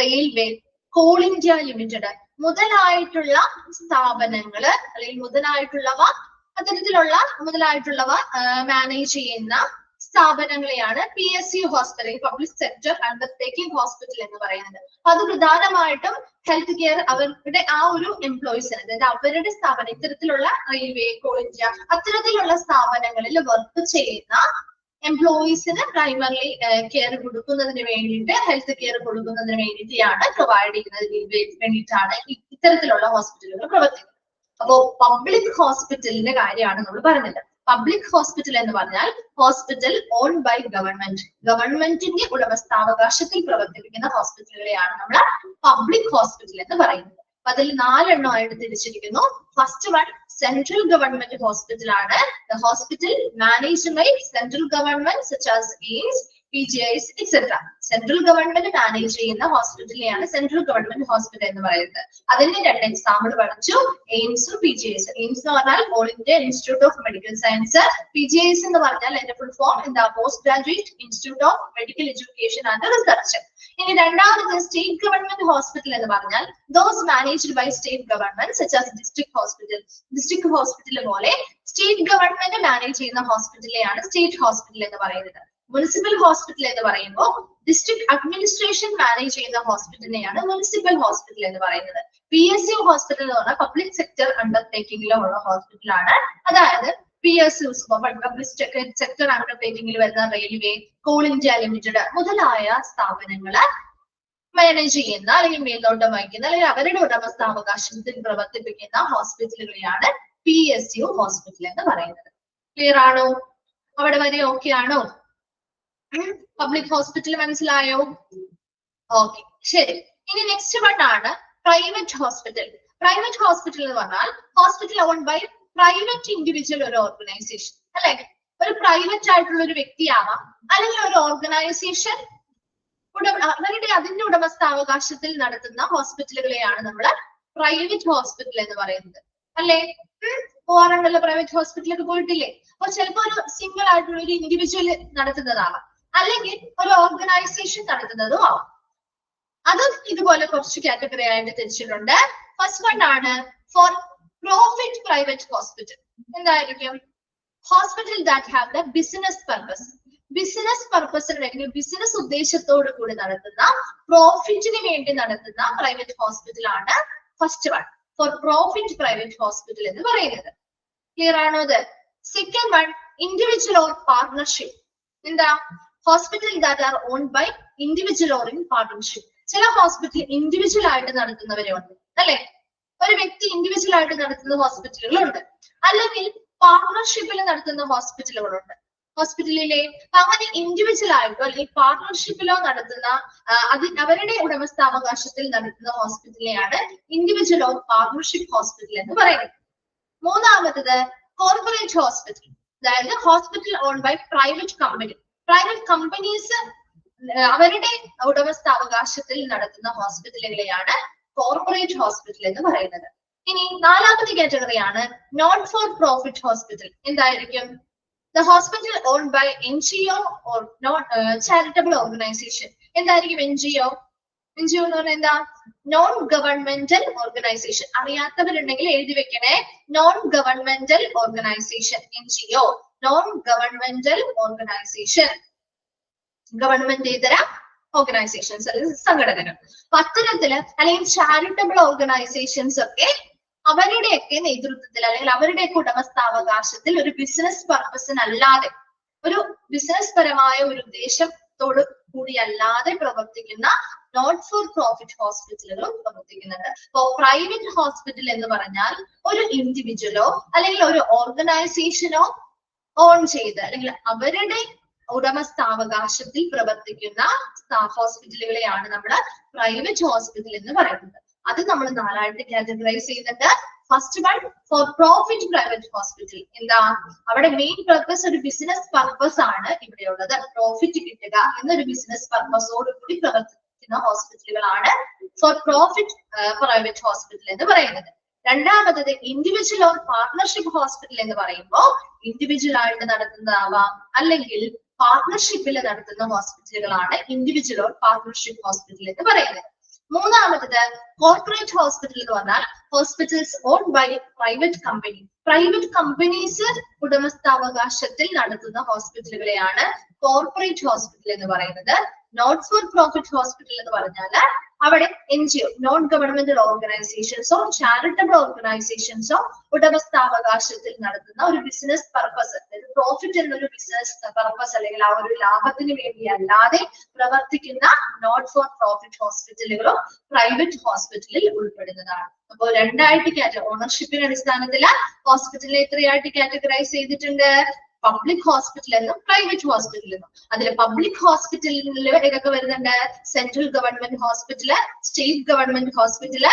റെയിൽവേ, കോൾ ഇന്ത്യ ലിമിറ്റഡ് മുതലായിട്ടുള്ള സ്ഥാപനങ്ങള് അല്ലെങ്കിൽ മുതലായിട്ടുള്ളവ മാനേജ് ചെയ്യുന്ന സ്ഥാപനങ്ങളെയാണ് PSU hospital, public sector undertaking hospital എന്ന് പറയുന്നത്. അത് പ്രധാനമായിട്ടും ഹെൽത്ത് കെയർ അവരുടെ ആ ഒരു എംപ്ലോയീസിന്, അതായത് അവരുടെ സ്ഥാപനം ഇത്തരത്തിലുള്ള റെയിൽവേ, കോൾ ഇന്ത്യ അത്തരത്തിലുള്ള സ്ഥാപനങ്ങളിൽ വർക്ക് ചെയ്യുന്ന എംപ്ലോയീസിന് പ്രൈമറി കെയർ കൊടുക്കുന്നതിന് വേണ്ടിയിട്ട്, ഹെൽത്ത് കെയർ കൊടുക്കുന്നതിന് വേണ്ടിയിട്ടാണ് പ്രൊവൈഡ് ചെയ്യുന്നതിന് വേണ്ടിയിട്ടാണ് ഇത്തരത്തിലുള്ള ഹോസ്പിറ്റലുകൾ പ്രവർത്തിക്കുന്നത്. അപ്പോ പബ്ലിക് ഹോസ്പിറ്റലിന്റെ കാര്യമാണ് നമ്മൾ പറഞ്ഞത്. പബ്ലിക് ഹോസ്പിറ്റൽ എന്ന് പറഞ്ഞാൽ ഹോസ്പിറ്റൽ ഓൺ ബൈ ഗവൺമെന്റ്, ഗവൺമെന്റിന്റെ ഉടമസ്ഥാവകാശത്തിൽ പ്രവർത്തിപ്പിക്കുന്ന ഹോസ്പിറ്റലുകളെയാണ് നമ്മൾ പബ്ലിക് ഹോസ്പിറ്റൽ എന്ന് പറയുന്നത്. അപ്പൊ അതിൽ 4 എണ്ണമായിട്ട് തിരിച്ചിരിക്കുന്നു. First one central government hospital ആണ്. The hospital managed by central government such as AIIMS, PGIS etcetera. Central government manage ചെയ്യുന്ന ഹോസ്പിറ്റലിനെയാണ് സെൻട്രൽ ഗവൺമെന്റ് ഹോസ്പിറ്റൽ എന്ന് പറയുന്നത്. അതിന്റെ 2 എക്സാമ്പിൾ പഠിച്ചു, എയിംസും PGIS. എയിംസ് എന്ന് പറഞ്ഞാൽ All India institute of medical Science. PGIS എന്ന് പറഞ്ഞാൽ അതിന്റെ ഫുൾ ഫോം എന്താ? Post Graduate Institute of Medical Education and Research. ഇനി രണ്ടാമത് സ്റ്റേറ്റ് ഗവൺമെന്റ് ഹോസ്പിറ്റൽ എന്ന് പറഞ്ഞാൽ those managed by state government such as district hospital. District hospital പോലെ സ്റ്റേറ്റ് ഗവൺമെന്റ് മാനേജ് ചെയ്യുന്ന ഹോസ്പിറ്റലിനെയാണ് സ്റ്റേറ്റ് ഹോസ്പിറ്റൽ എന്ന് പറയുന്നത്. മുനിസിപ്പൽ ഹോസ്പിറ്റൽ എന്ന് പറയുമ്പോൾ ഡിസ്ട്രിക്ട് അഡ്മിനിസ്ട്രേഷൻ മാനേജ് ചെയ്യുന്ന ഹോസ്പിറ്റലിനെയാണ് മുനിസിപ്പൽ ഹോസ്പിറ്റൽ എന്ന് പറയുന്നത്. PSU ഹോസ്പിറ്റൽ എന്ന് പറഞ്ഞാൽ പബ്ലിക് സെക്ടർ അണ്ടർടേക്കിംഗിലുള്ള ഹോസ്പിറ്റലാണ്. അതായത് PSU പബ്ലിക് സെക്ടർ അണ്ടർടേക്കിംഗിൽ വരുന്ന റെയിൽവേ, കോൾ ഇന്ത്യ ലിമിറ്റഡ് മുതലായ സ്ഥാപനങ്ങള് മാനേജ് ചെയ്യുന്ന അല്ലെങ്കിൽ മേൽനോട്ടം വഹിക്കുന്ന അല്ലെങ്കിൽ അവരുടെ ഉടമസ്ഥാവകാശത്തിൽ പ്രവർത്തിപ്പിക്കുന്ന ഹോസ്പിറ്റലുകളെയാണ് PSU ഹോസ്പിറ്റൽ എന്ന് പറയുന്നത്. ക്ലിയർ ആണോ? അവിടെ വരെ ഓക്കെ ആണോ? പബ്ലിക് ഹോസ്പിറ്റൽ മനസ്സിലായോ? ഓക്കെ, ശരി. ഇനി നെക്സ്റ്റ് വൺ ആണ് പ്രൈവറ്റ് ഹോസ്പിറ്റൽ. പ്രൈവറ്റ് ഹോസ്പിറ്റൽ എന്ന് പറഞ്ഞാൽ hospital owned by private individual ഒരു ഓർഗനൈസേഷൻ, അല്ലെ? ഒരു പ്രൈവറ്റ് ആയിട്ടുള്ള ഒരു വ്യക്തിയാവാം, അല്ലെങ്കിൽ ഒരു ഓർഗനൈസേഷൻ അവരുടെ അതിന്റെ ഉടമസ്ഥാവകാശത്തിൽ നടത്തുന്ന ഹോസ്പിറ്റലുകളെയാണ് നമ്മൾ പ്രൈവറ്റ് ഹോസ്പിറ്റൽ എന്ന് പറയുന്നത്, അല്ലെ? പോകാറുണ്ടല്ലോ, പ്രൈവറ്റ് ഹോസ്പിറ്റലൊക്കെ പോയിട്ടില്ലേ? അപ്പൊ ചിലപ്പോ ഒരു സിംഗിൾ ആയിട്ടുള്ള ഒരു ഇൻഡിവിജ്വൽ നടത്തുന്നതാവാം, അല്ലെങ്കിൽ ഒരു ഓർഗനൈസേഷൻ നടത്തുന്നതും ആവാം. അതും ഇതുപോലെ കുറച്ച് കാറ്റഗറി ആയിട്ട് തിരിച്ചിട്ടുണ്ട്. ഫസ്റ്റ് വൺ ആണ് ഫോർ പ്രോഫിറ്റ് പ്രൈവറ്റ് ഹോസ്പിറ്റൽ. എന്തായിരിക്കും? Hospital that have the business purpose. Business purpose അല്ലെങ്കിൽ ബിസിനസ് ഉദ്ദേശത്തോടു കൂടി നടത്തുന്ന, പ്രോഫിറ്റിന് വേണ്ടി നടത്തുന്ന പ്രൈവറ്റ് ഹോസ്പിറ്റൽ ആണ് first one, for profit private hospital എന്ന് പറയുന്നത്. ക്ലിയർ ആണോ ഇത്? Second one individual or partnership. എന്താ? Hospital that are own by individual or in partnership. ചില ഹോസ്പിറ്റൽ ഇൻഡിവിജ്വൽ ആയിട്ട് നടത്തുന്നവരുണ്ട്, അല്ലെ? ഒരു വ്യക്തി ഇൻഡിവിജ്വൽ ആയിട്ട് നടത്തുന്ന ഹോസ്പിറ്റലുകളുണ്ട്, അല്ലെങ്കിൽ പാർട്ണർഷിപ്പിൽ നടത്തുന്ന ഹോസ്പിറ്റലുകളുണ്ട്. ഹോസ്പിറ്റലിലെ അങ്ങനെ ഇൻഡിവിജ്വൽ ആയിട്ടോ അല്ലെങ്കിൽ പാർട്ണർഷിപ്പിലോ നടത്തുന്ന അവരുടെ ഉടമസ്ഥാവകാശത്തിൽ നടത്തുന്ന ഹോസ്പിറ്റലിനെയാണ് ഇൻഡിവിജ്വൽ ഓർ പാർട്ണർഷിപ്പ് ഹോസ്പിറ്റൽ എന്ന് പറയുന്നത്. മൂന്നാമത്തത് കോർപ്പറേറ്റ് ഹോസ്പിറ്റൽ, അതായത് hospital owned by private company. Private companies അവരുടെ ഉടമസ്ഥാവകാശത്തിൽ നടത്തുന്ന ഹോസ്പിറ്റലുകളെയാണ് കോർപ്പറേറ്റ് ഹോസ്പിറ്റൽ എന്ന് പറയുന്നത്. ഇനി നാലാമത്തെ കാറ്റഗറിയാണ് നോട്ട് ഫോർ പ്രോഫിറ്റ് ഹോസ്പിറ്റൽ. എന്തായിരിക്കും? The hospital owned by NGO or not charitable organisation. എന്തായിരിക്കും NGO? NGO എന്ന് പറഞ്ഞാൽ എന്താ? Non governmental organisation. അറിയാത്തവരുണ്ടെങ്കിൽ എഴുതി വെക്കണേ. Non governmental organisation, NGO, non governmental organisation, government ഇതര ഓർഗനൈസേഷൻസ് അല്ലെങ്കിൽ സംഘടനകൾ. അത്തരത്തില് അല്ലെങ്കിൽ ചാരിറ്റബിൾ ഓർഗനൈസേഷൻസ് ഒക്കെ അവരുടെയൊക്കെ നേതൃത്വത്തിൽ അല്ലെങ്കിൽ അവരുടെയൊക്കെ ഉടമസ്ഥാവകാശത്തിൽ ഒരു ബിസിനസ് പർപ്പസിനല്ലാതെ, ഒരു ബിസിനസ് പരമായ ഒരു ഉദ്ദേശത്തോട് കൂടിയല്ലാതെ പ്രവർത്തിക്കുന്ന നോട്ട് ഫോർ പ്രോഫിറ്റ് ഹോസ്പിറ്റലുകളും പ്രവർത്തിക്കുന്നുണ്ട്. അപ്പോ പ്രൈവറ്റ് ഹോസ്പിറ്റൽ എന്ന് പറഞ്ഞാൽ ഒരു ഇൻഡിവിജ്വലോ അല്ലെങ്കിൽ ഒരു ഓർഗനൈസേഷനോ ഓൺ ചെയ്ത് അല്ലെങ്കിൽ അവരുടെ ഉടമസ്ഥാവകാശത്തിൽ പ്രവർത്തിക്കുന്ന ഹോസ്പിറ്റലുകളെയാണ് നമ്മൾ പ്രൈവറ്റ് ഹോസ്പിറ്റൽ എന്ന് പറയുന്നത്. അത് നമ്മൾ നാലായിട്ട് കാറ്റഗറൈസ് ചെയ്യുന്നുണ്ട്. First one for profit private hospital. എന്താ? അവിടെ മെയിൻ പർപ്പസ് ഒരു ബിസിനസ് പർപ്പസ് ആണ് ഇവിടെയുള്ളത്. പ്രോഫിറ്റ് കിട്ടുക എന്നൊരു ബിസിനസ് പർപ്പസോട് കൂടി പ്രവർത്തിക്കുന്ന ഹോസ്പിറ്റലുകളാണ് ഫോർ പ്രോഫിറ്റ് പ്രൈവറ്റ് ഹോസ്പിറ്റൽ എന്ന് പറയുന്നത്. രണ്ടാമത്തത് ഇൻഡിവിജ്വൽ ഓർ പാർട്ണർഷിപ്പ് ഹോസ്പിറ്റൽ എന്ന് പറയുമ്പോൾ ഇൻഡിവിജ്വൽ ആയിട്ട് നടത്തുന്നതാവാം, അല്ലെങ്കിൽ പാർട്ണർഷിപ്പിൽ നടത്തുന്ന ഹോസ്പിറ്റലുകളാണ് ഇൻഡിവിജ്വൽ ഓർ പാർട്ണർഷിപ്പ് ഹോസ്പിറ്റൽ എന്ന് പറയുന്നത്. മൂന്നാമത്തത് കോർപ്പറേറ്റ് ഹോസ്പിറ്റൽ എന്ന് പറഞ്ഞാൽ hospitals own by private company. Private companies ഉടമസ്ഥാവകാശത്തിൽ നടത്തുന്ന ഹോസ്പിറ്റലുകളെയാണ് കോർപ്പറേറ്റ് ഹോസ്പിറ്റൽ എന്ന് പറയുന്നത്. നോട്ട് ഫോർ പ്രോഫിറ്റ് ഹോസ്പിറ്റൽ എന്ന് പറഞ്ഞാൽ അവിടെ NGO, നോൺ ഗവൺമെന്റൽ ഓർഗനൈസേഷൻസോ ചാരിറ്റബിൾ ഓർഗനൈസേഷൻസോ ഉടമസ്ഥാവകാശത്തിൽ നടത്തുന്ന ഒരു ബിസിനസ് പർപ്പസ്, അതായത് പ്രോഫിറ്റ് എന്നൊരു ബിസിനസ് പർപ്പസ് അല്ലെങ്കിൽ ആ ഒരു ലാഭത്തിന് വേണ്ടി അല്ലാതെ പ്രവർത്തിക്കുന്ന നോട്ട് ഫോർ പ്രോഫിറ്റ് ഹോസ്പിറ്റലുകളും പ്രൈവറ്റ് ഹോസ്പിറ്റലിൽ ഉൾപ്പെടുന്നതാണ്. അപ്പോൾ രണ്ടായിട്ട് ഓണർഷിപ്പിന്റെ അടിസ്ഥാനത്തിൽ ഹോസ്പിറ്റലിനെ എത്രയായിട്ട് കാറ്റഗറൈസ് ചെയ്തിട്ടുണ്ട്? പബ്ലിക് ഹോസ്പിറ്റൽ എന്നും പ്രൈവറ്റ് ഹോസ്പിറ്റൽ എന്നും. അതിൽ പബ്ലിക് ഹോസ്പിറ്റലിൽ ഏതൊക്കെ വരുന്നുണ്ട്? Central government hospital, state government hospital,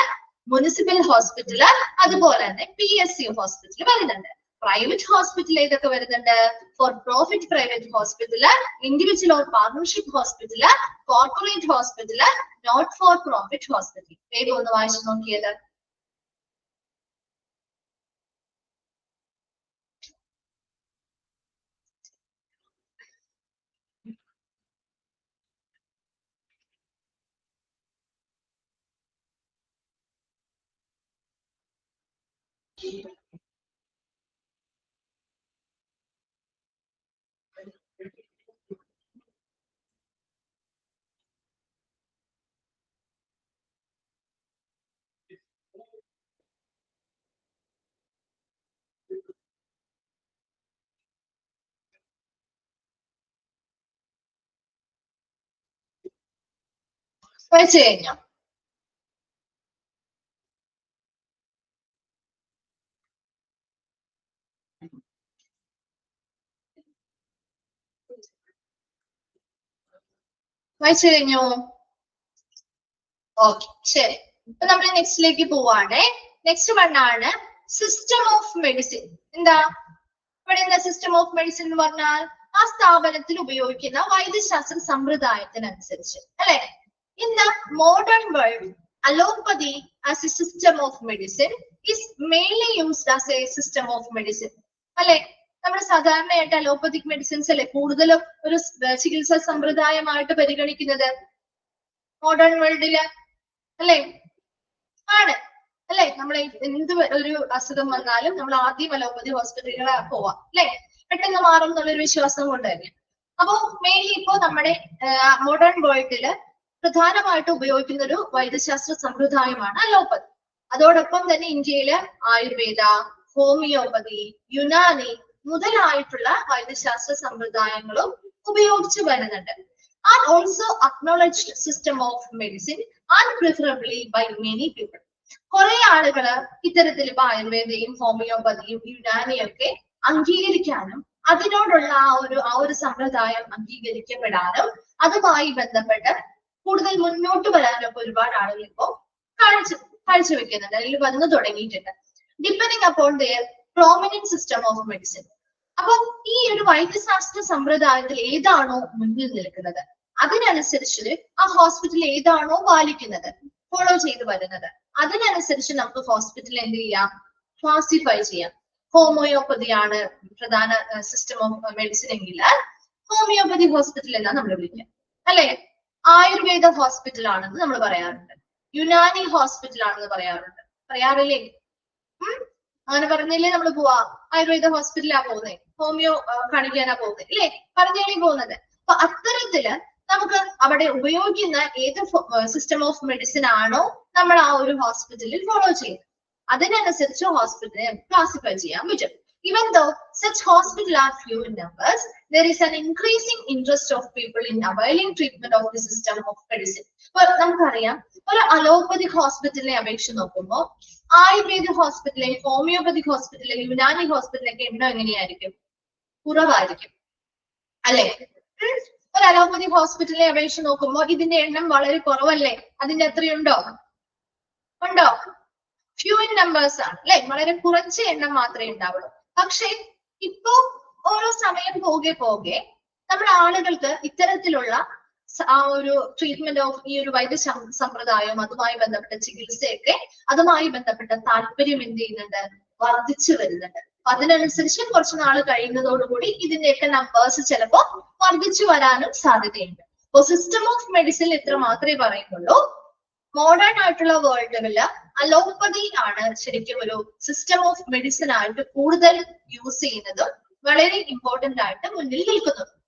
municipal hospital, അതുപോലെ തന്നെ PSC ഹോസ്പിറ്റൽ വരുന്നുണ്ട്. പ്രൈവറ്റ് ഹോസ്പിറ്റൽ ഏതൊക്കെ വരുന്നുണ്ട്? Four profit private hospital, individual or partnership hospital, corporate hospital, not for profit hospital. വേഗം ഒന്ന് വായിച്ചു നോക്കിയത്. വായിച്ചു കഴിഞ്ഞോ? വായിച്ചു കഴിഞ്ഞോ? ഓക്കെ, ശരി. അപ്പൊ നമ്മൾ നെക്സ്റ്റിലേക്ക് പോവാണേ. നെക്സ്റ്റ് വൺ ആണ് സിസ്റ്റം ഓഫ് മെഡിസിൻ. എന്താ ഇവിടെ എന്താ സിസ്റ്റം ഓഫ് മെഡിസിൻ എന്ന് പറഞ്ഞാൽ ആ സ്ഥാപനത്തിൽ ഉപയോഗിക്കുന്ന വൈദ്യശാസ്ത്ര സമ്പ്രദായത്തിനനുസരിച്ച്, അല്ലെ? In the modern world allopathy as A system of medicine is mainly used as A system of medicine, അല്ലെ? നമ്മൾ സാധാരണയായിട്ട് അലോപ്പതിക് മെഡിസിൻസ് അല്ലെ കൂടുതലും ഒരു ചികിത്സാ സമ്പ്രദായമായിട്ട് പരിഗണിക്കുന്നത് മോഡേൺ വേൾഡില്, അല്ലെ? ആണ്, അല്ലെ? നമ്മൾ എന്ത് ഒരു അസുഖം വന്നാലും നമ്മൾ ആദ്യം അലോപ്പതി ഹോസ്പിറ്റലുകളെ പോവാം, അല്ലെ? പെട്ടെന്ന് മാറും എന്നുള്ളൊരു വിശ്വാസം കൊണ്ട് തന്നെ. അപ്പൊ മെയിൻലി ഇപ്പോ നമ്മുടെ മോഡേൺ വേൾഡില് പ്രധാനമായിട്ട് ഉപയോഗിക്കുന്ന ഒരു വൈദ്യശാസ്ത്ര സമ്പ്രദായമാണ് അലോപ്പതി. അതോടൊപ്പം തന്നെ ഇന്ത്യയില് ആയുർവേദ, ഹോമിയോപ്പതി, യുനാനി മുതലായിട്ടുള്ള വൈദ്യശാസ്ത്ര സമ്പ്രദായങ്ങളും ഉപയോഗിച്ചു വരുന്നുണ്ട്. are also acknowledged system of medicine and preferably by many people. കുറെ ആളുകള് ഇത്തരത്തിൽ ഇപ്പൊ ആയുർവേദയും ഹോമിയോപ്പതിയും യുനാനിയും ഒക്കെ അംഗീകരിക്കാനും അതിനോടുള്ള ആ ഒരു സമ്പ്രദായം അംഗീകരിക്കപ്പെടാനും അതുമായി ബന്ധപ്പെട്ട് കൂടുതൽ മുന്നോട്ട് വരാനും ഒക്കെ ഒരുപാട് ആളുകൾ ഇപ്പോ കാഴ്ചവെക്കുന്നുണ്ട്, അല്ലെങ്കിൽ വന്നു തുടങ്ങിയിട്ടുണ്ട്. Depending upon their prominent system of medicine. അപ്പൊ ഈ ഒരു വൈദ്യശാസ്ത്ര സമ്പ്രദായത്തിൽ ഏതാണോ മുന്നിൽ നിൽക്കുന്നത് അതിനനുസരിച്ച് ആ ഹോസ്പിറ്റൽ ഏതാണോ പാലിക്കുന്നത്, ഫോളോ ചെയ്ത് വരുന്നത്, അതിനനുസരിച്ച് നമുക്ക് ഹോസ്പിറ്റൽ എന്ത് ചെയ്യാം, ക്ലാസിഫൈ ചെയ്യാം. ഹോമിയോപ്പതിയാണ് പ്രധാന സിസ്റ്റം ഓഫ് മെഡിസിൻ എങ്കിൽ ഹോമിയോപ്പതി ഹോസ്പിറ്റൽ എന്നാണ് നമ്മൾ വിളിക്കുക, അല്ലെ? ആയുർവേദ ഹോസ്പിറ്റൽ ആണെന്ന് നമ്മൾ പറയാറുണ്ട്, യുനാനി ഹോസ്പിറ്റൽ ആണെന്ന് പറയാറില്ലേ? അങ്ങനെ പറഞ്ഞില്ലേ നമ്മൾ പോവാ ആയുർവേദ ഹോസ്പിറ്റലാ പോകുന്നത്, ഹോമിയോ കാണിക്കാനാ പോകുന്നത്, ഇല്ലേ? പറഞ്ഞാലേ പോകുന്നത്. അപ്പൊ അത്തരത്തില് നമുക്ക് അവിടെ ഉപയോഗിക്കുന്ന ഏത് സിസ്റ്റം ഓഫ് മെഡിസിൻ ആണോ നമ്മൾ ആ ഒരു ഹോസ്പിറ്റലിൽ ഫോളോ ചെയ്യുന്നത് അതിനനുസരിച്ച് ഹോസ്പിറ്റലിനെ ക്ലാസിഫൈ ചെയ്യാൻ പറ്റും. Even though such hospitals are few in numbers, there is an increasing interest of people in availing treatment of the system of medicine. നമുക്കറിയാം ഒരു അലോപ്പതിക് ഹോസ്പിറ്റലിനെ അപേക്ഷിച്ച് നോക്കുമ്പോൾ ആയുർവേദ ഹോസ്പിറ്റലിലെ, ഹോമിയോപ്പതിക് ഹോസ്പിറ്റലിലെ, യുനാനി ഹോസ്പിറ്റലിലൊക്കെ എണ്ണം എങ്ങനെയായിരിക്കും? കുറവായിരിക്കും, അല്ലെ? ഒരു അലോപ്പതിക് ഹോസ്പിറ്റലിനെ അപേക്ഷിച്ച് നോക്കുമ്പോൾ ഇതിന്റെ എണ്ണം വളരെ കുറവല്ലേ? അതിന്റെ എത്രയുണ്ടോ? ഫ്യൂ ഇൻ നമ്പേഴ്സ് ആണ്, അല്ലെ? വളരെ കുറച്ച് എണ്ണം മാത്രമേ ഉണ്ടാവുള്ളൂ. പക്ഷെ ഇപ്പോ ഓരോ സമയം പോകെ നമ്മുടെ ആളുകൾക്ക് ഇത്തരത്തിലുള്ള ആ ഒരു ട്രീറ്റ്മെന്റ് ഓഫ് ഈ ഒരു വൈദ്യ സമ്പ്രദായവും അതുമായി ബന്ധപ്പെട്ട ചികിത്സയൊക്കെ അതുമായി ബന്ധപ്പെട്ട താല്പര്യം എന്ത് ചെയ്യുന്നുണ്ട്? വർദ്ധിച്ചു വരുന്നുണ്ട്. അതിനനുസരിച്ച് കുറച്ച് നാൾ കഴിയുന്നതോടുകൂടി ഇതിന്റെയൊക്കെ നമ്പേഴ്സ് ചിലപ്പോ വർദ്ധിച്ചു വരാനും സാധ്യതയുണ്ട്. അപ്പൊ സിസ്റ്റം ഓഫ് മെഡിസിൻ ഇത്ര മാത്രമേ പറയുന്നുള്ളൂ. മോഡേൺ ആയിട്ടുള്ള വേൾഡില് അലോപ്പതി ആണ് ശരിക്കും ഒരു സിസ്റ്റം ഓഫ് മെഡിസിൻ ആയിട്ട് കൂടുതൽ യൂസ് ചെയ്യുന്നതും വളരെ ഇമ്പോർട്ടന്റ് ആയിട്ട് മുന്നിൽ നിൽക്കുന്നതും.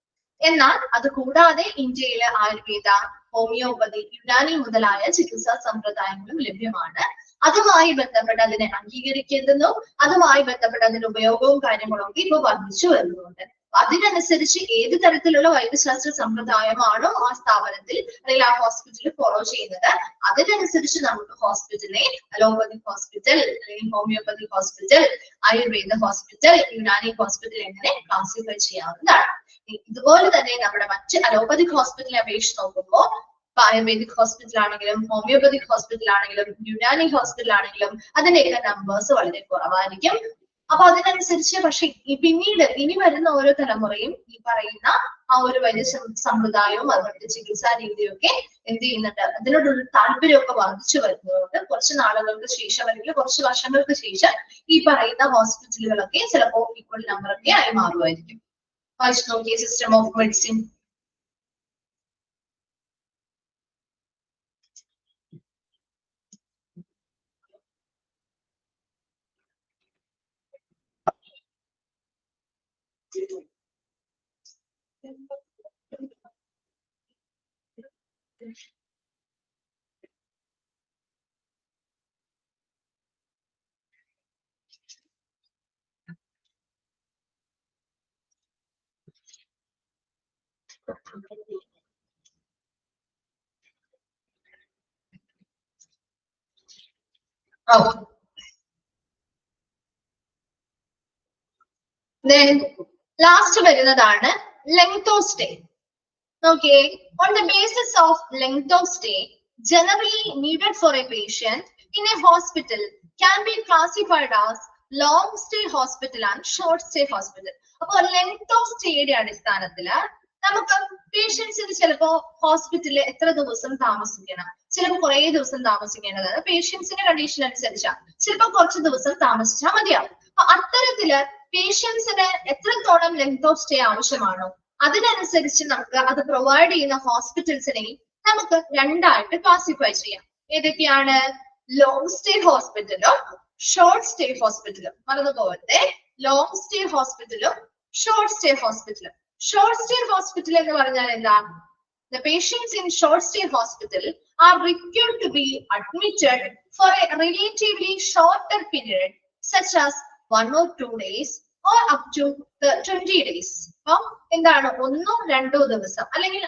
എന്നാൽ അത് കൂടാതെ ഇന്ത്യയിലെ ആയുർവേദ, ഹോമിയോപ്പതി, യുനാനി മുതലായ ചികിത്സാ സമ്പ്രദായങ്ങളും ലഭ്യമാണ്. അതുമായി ബന്ധപ്പെട്ട് അതിനെ അംഗീകരിക്കുന്നതും അതുമായി ബന്ധപ്പെട്ട് അതിന്റെ ഉപയോഗവും കാര്യങ്ങളും ഒക്കെ ഇപ്പൊ വർദ്ധിച്ചു വരുന്നുണ്ട്. അതിനനുസരിച്ച് ഏത് തരത്തിലുള്ള വൈദ്യശാസ്ത്ര സമ്പ്രദായമാണോ ആ സ്ഥാപനത്തിൽ അല്ലെങ്കിൽ ആ ഹോസ്പിറ്റലിൽ ഫോളോ ചെയ്യുന്നത് അതിനനുസരിച്ച് നമുക്ക് ഹോസ്പിറ്റലിനെ അലോപ്പതിക് ഹോസ്പിറ്റൽ അല്ലെങ്കിൽ homoeopathy hospital, Ayurveda hospital, Unani hospital എങ്ങനെ ക്ലാസിഫൈ ചെയ്യാവുന്നതാണ്. ഇതുപോലെ തന്നെ നമ്മുടെ മറ്റ് അലോപ്പതിക് ഹോസ്പിറ്റലിനെ അപേക്ഷിച്ച് നോക്കുമ്പോൾ ആയുർവേദിക് ഹോസ്പിറ്റൽ ആണെങ്കിലും ഹോമിയോപ്പതിക് ഹോസ്പിറ്റൽ ആണെങ്കിലും യുനാനി ഹോസ്പിറ്റൽ ആണെങ്കിലും അതിന്റെയൊക്കെ നമ്പേഴ്സ് വളരെ കുറവായിരിക്കും. അപ്പൊ അതിനനുസരിച്ച് പക്ഷെ പിന്നീട് ഇനി വരുന്ന ഓരോ തലമുറയും ഈ പറയുന്ന ആ ഒരു വൈദ്യ സമ്പ്രദായവും അതുപോലെ ചികിത്സാ രീതിയും ഒക്കെ എന്ത് ചെയ്യുന്നുണ്ട്? അതിനോടൊരു താല്പര്യമൊക്കെ വർദ്ധിച്ചു വരുന്നതുകൊണ്ട് കുറച്ച് നാളുകൾക്ക് ശേഷം അല്ലെങ്കിൽ കുറച്ച് വർഷങ്ങൾക്ക് ശേഷം ഈ പറയുന്ന ഹോസ്പിറ്റലുകളൊക്കെ ചിലപ്പോൾ ഈക്വൽ നമ്പറൊക്കെ ആയി മാറുമായിരിക്കും. വായിച്ചു നോക്കിയ സിസ്റ്റം ഓഫ് മെഡിസിൻ. ലാസ്റ്റ് വരുന്നതാണ് length of stay. Okay, on the basis of length of stay generally needed for a patient in a hospital can be classified as long stay hospital and short stay hospital. അപ്പോൾ ലെങ്ത് ഓഫ് സ്റ്റേയുടെ അടിസ്ഥാനത്തില് നമുക്ക് പേഷ്യൻസിന് ചിലപ്പോ ഹോസ്പിറ്റലിൽ എത്ര ദിവസം താമസിക്കണം, ചിലപ്പോൾ കുറെ ദിവസം താമസിക്കേണ്ടത് പേഷ്യൻസിന്റെ കണ്ടീഷൻ അനുസരിച്ചാണ്. ചിലപ്പോൾ കുറച്ച് ദിവസം താമസിച്ചാൽ മതിയാവും. അപ്പൊ അത്തരത്തില് പേഷ്യൻസിന് എത്രത്തോളം ലെങ്ത് ഓഫ് സ്റ്റേ ആവശ്യമാണോ അതിനനുസരിച്ച് നമുക്ക് അത് പ്രൊവൈഡ് ചെയ്യുന്ന ഹോസ്പിറ്റൽസിനെയും നമുക്ക് രണ്ടായിട്ട് ക്ലാസിഫൈ ചെയ്യാം. ഏതൊക്കെയാണ്? ലോങ് സ്റ്റേ ഹോസ്പിറ്റലും ഷോർട്ട് സ്റ്റേ ഹോസ്പിറ്റലും. മറന്നുപോകട്ടെ, ലോങ് സ്റ്റേ ഹോസ്പിറ്റലും ഷോർട്ട് സ്റ്റേ ഹോസ്പിറ്റലും. ഷോർട്ട് സ്റ്റേ ഹോസ്പിറ്റൽ എന്ന് പറഞ്ഞാൽ എന്താണ്? The patients in short stay hospital are required to be admitted for a relatively shorter period, such as 1 or 2 days or up to 20 days. അപ്പം എന്താണ്? 1-2 ദിവസം അല്ലെങ്കിൽ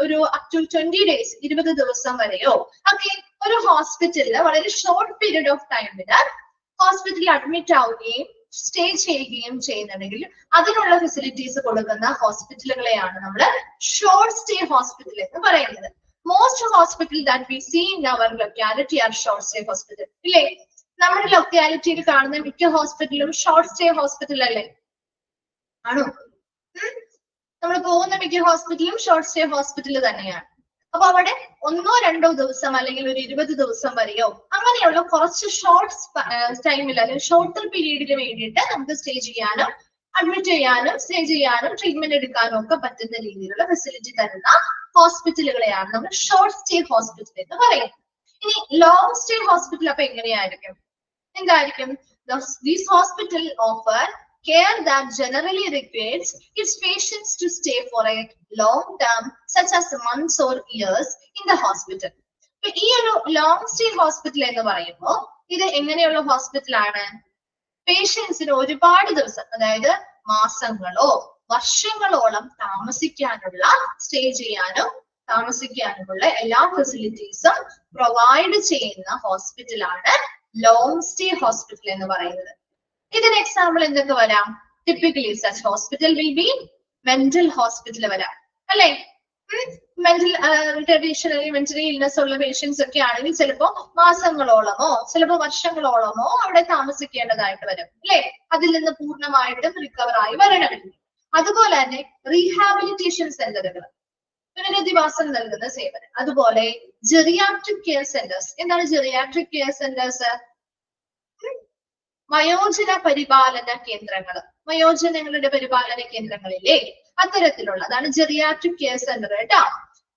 ഒരു up to 20 days 20 ദിവസം വരെയോ ഒക്കെ ഒരു ഹോസ്പിറ്റലിൽ വളരെ ഷോർട്ട് പീരീഡ് ഓഫ് ടൈമില് ഹോസ്പിറ്റലിൽ അഡ്മിറ്റ് ആവുകയും സ്റ്റേ ചെയ്യുകയും ചെയ്യുന്നുണ്ടെങ്കിൽ അതിനുള്ള ഫെസിലിറ്റീസ് കൊടുക്കുന്ന ഹോസ്പിറ്റലുകളെയാണ് നമ്മൾ ഷോർട്ട് സ്റ്റേ ഹോസ്പിറ്റൽ എന്ന് പറയുന്നത്. Most hospital that we see in our locality are short stay hospital. ഇല്ലേ? നമ്മുടെ ലൊക്കാലിറ്റിയിൽ കാണുന്ന മിക്ക ഹോസ്പിറ്റലും ഷോർട്ട് സ്റ്റേ ഹോസ്പിറ്റൽ അല്ലേ? ആണോ? നമ്മൾ പോകുന്ന മിക്ക ഹോസ്പിറ്റലും ഷോർട്ട് സ്റ്റേ ഹോസ്പിറ്റൽ തന്നെയാണ്. അപ്പൊ അവിടെ 1-2 ദിവസം അല്ലെങ്കിൽ ഒരു 20 ദിവസം വരെയോ അങ്ങനെയുള്ള കുറച്ച് ഷോർട്ട് ടൈമിൽ അല്ലെങ്കിൽ ഷോർട്ടർ പീരീഡിന് വേണ്ടിയിട്ട് നമുക്ക് സ്റ്റേ ചെയ്യാനും അഡ്മിറ്റ് ചെയ്യാനും സ്റ്റേ ചെയ്യാനും ട്രീറ്റ്മെന്റ് എടുക്കാനും ഒക്കെ പറ്റുന്ന രീതിയിലുള്ള ഫെസിലിറ്റി തരുന്ന ഹോസ്പിറ്റലുകളെയാണ് നമ്മൾ ഷോർട്ട് സ്റ്റേ ഹോസ്പിറ്റൽ എന്ന് പറയുന്നത്. ഇനി ലോങ് സ്റ്റേ ഹോസ്പിറ്റൽ അപ്പൊ എങ്ങനെയായിരിക്കും? എന്തായിരിക്കും? These hospital offer care that generally requires its patients to stay for a long term, such as months or years in the hospital. ഈ ഒരു ലോങ് സ്റ്റേ ഹോസ്പിറ്റൽ എന്ന് പറയുമ്പോൾ ഇത് എങ്ങനെയുള്ള ഹോസ്പിറ്റലാണ്? പേഷ്യൻസിന് ഒരുപാട് ദിവസം, അതായത് മാസങ്ങളോ വർഷങ്ങളോളം താമസിക്കാനുള്ള, സ്റ്റേ ചെയ്യാനും താമസിക്കാനുമുള്ള എല്ലാ ഫെസിലിറ്റീസും പ്രൊവൈഡ് ചെയ്യുന്ന ഹോസ്പിറ്റലാണ് ലോങ് സ്റ്റേ ഹോസ്പിറ്റൽ എന്ന് പറയുന്നത്. ഇതിന് എക്സാമ്പിൾ എന്തൊക്കെ വരാം? Typically such hospital will be mental hospital വരാം, അല്ലെ? ട്രഡീഷണലി മെന്റലി ഇൽനെസ് ഉള്ള പേഷ്യൻസ് ഒക്കെ ആണെങ്കിൽ ചിലപ്പോ മാസങ്ങളോളമോ ചിലപ്പോ വർഷങ്ങളോളമോ അവിടെ താമസിക്കേണ്ടതായിട്ട് വരും, അല്ലെ? അതിൽ നിന്ന് പൂർണ്ണമായിട്ടും റിക്കവർ ആയി വരണമെങ്കിൽ. അതുപോലെ തന്നെ റീഹാബിലിറ്റേഷൻ സെന്ററുകൾ, പുനരധിവാസം നൽകുന്ന സേവനം. അതുപോലെ ജെറിയാട്രിക് കെയർ സെന്റേഴ്സ്. എന്താണ് ജെറിയാട്രിക് കെയർ സെന്റേഴ്സ്? വയോജന പരിപാലന കേന്ദ്രങ്ങൾ, വയോജനങ്ങളുടെ പരിപാലന കേന്ദ്രങ്ങളിലെ അത്തരത്തിലുള്ള അതാണ് ജെറിയാട്രിക് കെയർ സെന്റർ കേട്ടോ.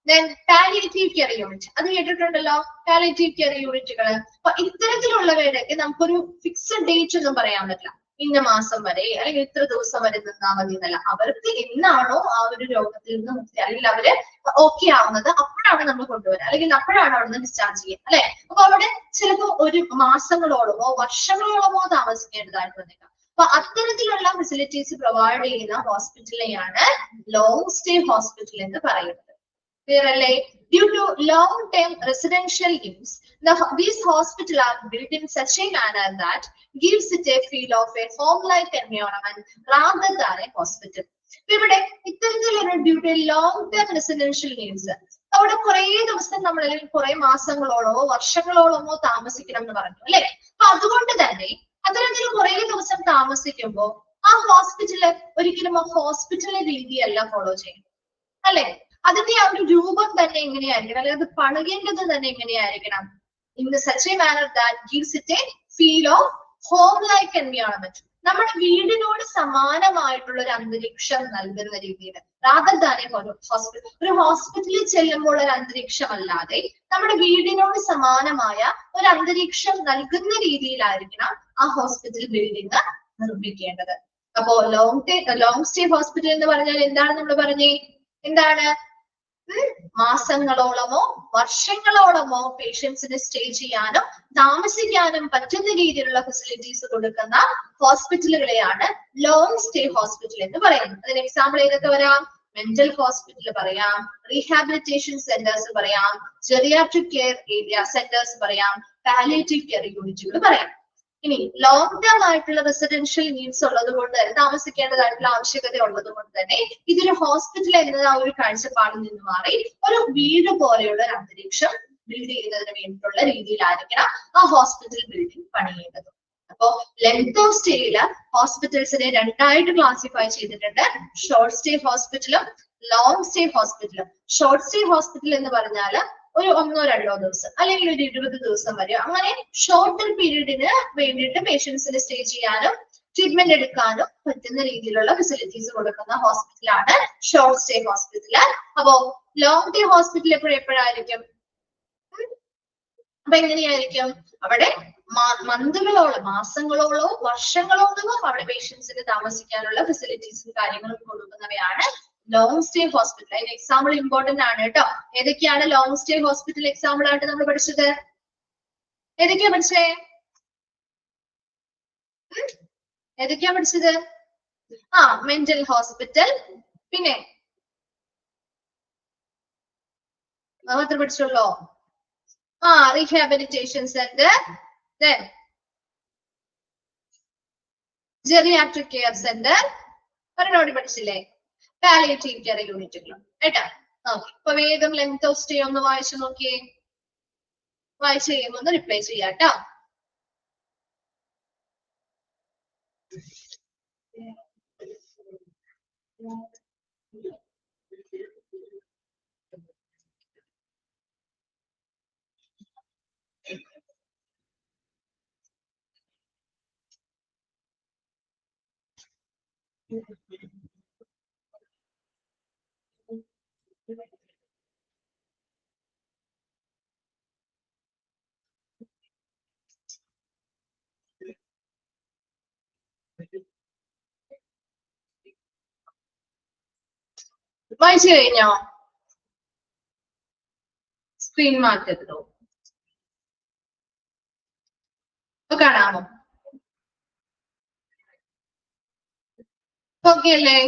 ദെൻ പാലിയേറ്റീവ് കെയർ യൂണിറ്റ്, അത് കേട്ടിട്ടുണ്ടല്ലോ, പാലിയേറ്റീവ് കെയർ യൂണിറ്റുകൾ. അപ്പൊ ഇത്തരത്തിലുള്ളവയുടെയൊക്കെ നമുക്കൊരു ഫിക്സഡ് ഡേറ്റ് ഒന്നും പറയാൻ പറ്റില്ല. ഇന്ന മാസം വരെ അല്ലെങ്കിൽ ഇത്ര ദിവസം വരെ നിന്നാൽ മതി എന്നല്ല. അവർക്ക് എന്നാണോ ആ ഒരു രോഗത്തിൽ നിന്ന് മുക്തി അല്ലെങ്കിൽ അവര് ഓക്കെ ആവുന്നത് അപ്പോഴാണ് നമ്മൾ കൊണ്ടുവരിക, അല്ലെങ്കിൽ അപ്പോഴാണ് അവിടെ നിന്ന് ഡിസ്ചാർജ് ചെയ്യുക, അല്ലെ? അപ്പൊ അവിടെ ചിലപ്പോ ഒരു മാസങ്ങളോളമോ വർഷങ്ങളോളമോ താമസിക്കേണ്ടതായിട്ട് വന്നേക്കാം. അപ്പൊ അത്തരത്തിലുള്ള ഫെസിലിറ്റീസ് പ്രൊവൈഡ് ചെയ്യുന്ന ഹോസ്പിറ്റലിനെയാണ് ലോങ് സ്റ്റേ ഹോസ്പിറ്റൽ എന്ന് പറയുന്നത്. Clearly, due to long-term residential use, these hospitals are built in such a manner that gives it a feel of a home-like environment rather than a hospital. ഇവിടെ ഇത്തരത്തിലുള്ള due to long-term residential use, അവിടെ കുറെ ദിവസം നമ്മൾ അല്ലെങ്കിൽ കുറെ മാസങ്ങളോളമോ വർഷങ്ങളോളമോ താമസിക്കണം എന്ന് പറഞ്ഞു, അല്ലെ? അപ്പൊ അതുകൊണ്ട് തന്നെ അത്തരത്തിൽ കുറെ ദിവസം താമസിക്കുമ്പോൾ ആ ഹോസ്പിറ്റല് ഒരിക്കലും ആ ഹോസ്പിറ്റലിന്റെ രീതിയല്ല ഫോളോ ചെയ്യും, അല്ലെ? അതിന്റെ ആ ഒരു രൂപം തന്നെ എങ്ങനെയായിരിക്കണം, അല്ലെങ്കിൽ അത് പണിയേണ്ടത് തന്നെ എങ്ങനെയായിരിക്കണം? In such a manner that gives it A feel of home like environment. നമ്മുടെ വീടിനോട് സമാനമായിട്ടുള്ള ഒരു അന്തരീക്ഷം നൽകുന്ന രീതിയിൽ, റാദർ ദാൻ എ ഹോസ്പിറ്റൽ. ഒരു ഹോസ്പിറ്റലിൽ ചെല്ലുമ്പോൾ ഒരു അന്തരീക്ഷം അല്ലാതെ നമ്മുടെ വീടിനോട് സമാനമായ ഒരു അന്തരീക്ഷം നൽകുന്ന രീതിയിലായിരിക്കണം ആ ഹോസ്പിറ്റൽ ബിൽഡിംഗ് നിർമ്മിക്കേണ്ടത്. അപ്പോ ലോങ് സ്റ്റേ ഹോസ്പിറ്റൽ എന്ന് പറഞ്ഞാൽ എന്താണ് നമ്മൾ പറഞ്ഞേ? എന്താണ്? മാസങ്ങളോളമോ വർഷങ്ങളോളമോ പേഷ്യൻസിന് സ്റ്റേ ചെയ്യാനും താമസിക്കാനും പറ്റുന്ന രീതിയിലുള്ള ഫെസിലിറ്റീസ് കൊടുക്കുന്ന ഹോസ്പിറ്റലുകളെയാണ് ലോങ് സ്റ്റേ ഹോസ്പിറ്റൽ എന്ന് പറയുന്നത്. അതിന് എക്സാമ്പിൾ ഏതൊക്കെ വരാം? മെന്റൽ ഹോസ്പിറ്റൽ പറയാം, റീഹാബിലിറ്റേഷൻ സെന്റേഴ്സ് പറയാം, ജെറിയാട്രിക് കെയർ ഏരിയ സെന്റേഴ്സ് പറയാം, പാലിയേറ്റീവ് കെയർ യൂണിറ്റുകൾ പറയാം. ഇനി ലോങ് ടേം ആയിട്ടുള്ള റെസിഡൻഷ്യൽ നീഡ്സ് ഉള്ളത് കൊണ്ട് തന്നെ താമസിക്കേണ്ടതായിട്ടുള്ള ആവശ്യകത ഉള്ളത് കൊണ്ട് തന്നെ ഇതൊരു ഹോസ്പിറ്റൽ എന്നത് ആ ഒരു കാഴ്ചപ്പാടിൽ നിന്ന് മാറി ഒരു വീട് പോലെയുള്ള ഒരു അന്തരീക്ഷം ബിൽഡ് ചെയ്യുന്നതിന് വേണ്ടിയിട്ടുള്ള രീതിയിലായിരിക്കണം ആ ഹോസ്പിറ്റൽ ബിൽഡിംഗ് പണിയേണ്ടത്. അപ്പോ ലെങ്ത് ഓഫ് സ്റ്റേയില് ഹോസ്പിറ്റൽസിനെ രണ്ടായിട്ട് ക്ലാസിഫൈ ചെയ്തിട്ടുണ്ട്. ഷോർട്ട് സ്റ്റേ ഹോസ്പിറ്റലും ലോങ് സ്റ്റേ ഹോസ്പിറ്റലും. ഷോർട്ട് സ്റ്റേ ഹോസ്പിറ്റൽ എന്ന് പറഞ്ഞാൽ ഒരു 1-2 ദിവസം അല്ലെങ്കിൽ ഒരു 20 ദിവസം വരെ അങ്ങനെ ഷോർട്ടർ പീരീഡിന് വേണ്ടിയിട്ട് പേഷ്യൻസിന് സ്റ്റേ ചെയ്യാനും ട്രീറ്റ്മെന്റ് എടുക്കാനും പറ്റുന്ന രീതിയിലുള്ള ഫെസിലിറ്റീസ് കൊടുക്കുന്ന ഹോസ്പിറ്റലാണ് ഷോർട്ട് സ്റ്റേ ഹോസ്പിറ്റൽ. അപ്പോ ലോങ് സ്റ്റേ ഹോസ്പിറ്റൽ എപ്പോഴായിരിക്കും? അപ്പൊ എങ്ങനെയായിരിക്കും? അവിടെ മന്തുകളോളം, മാസങ്ങളോളോ വർഷങ്ങളോളമോ അവിടെ പേഷ്യൻസിന് താമസിക്കാനുള്ള ഫെസിലിറ്റീസും കാര്യങ്ങളും കൊടുക്കുന്നവയാണ് ലോങ് സ്റ്റേ ഹോസ്പിറ്റൽ. അതിന് എക്സാമ്പിൾ ഇമ്പോർട്ടന്റ് ആണ് കേട്ടോ. ഏതൊക്കെയാണ് ലോങ് സ്റ്റേ ഹോസ്പിറ്റൽ എക്സാമ്പിൾ ആയിട്ട് നമ്മൾ പഠിച്ചത്? ഏതൊക്കെയാ പഠിച്ചേ? ഏതൊക്കെയാ പഠിച്ചത്? മെന്റൽ ഹോസ്പിറ്റൽ, പിന്നെ മാത്രം പഠിച്ചുള്ളോ? Rehabilitation centre, then geriatric care centre ഒരെണ്ണോടി പഠിച്ചില്ലേ? പാലിയേറ്റീവ് കെയർ യൂണിറ്റുകളും കേട്ടോ. അപ്പൊ വേഗം ലെങ്ത് ഓഫ് സ്റ്റേ ഒന്ന് വായിച്ചു നോക്കിയേ. വായിച്ചു കഴിയുമ്പോൾ ഒന്ന് റിപ്ലൈ ചെയ്യാട്ടോ. വായിച്ചു കഴിഞ്ഞോ? സ്ക്രീൻ മാറ്റരുതോ? കാണാമോ? ഓക്കെ അല്ലേ?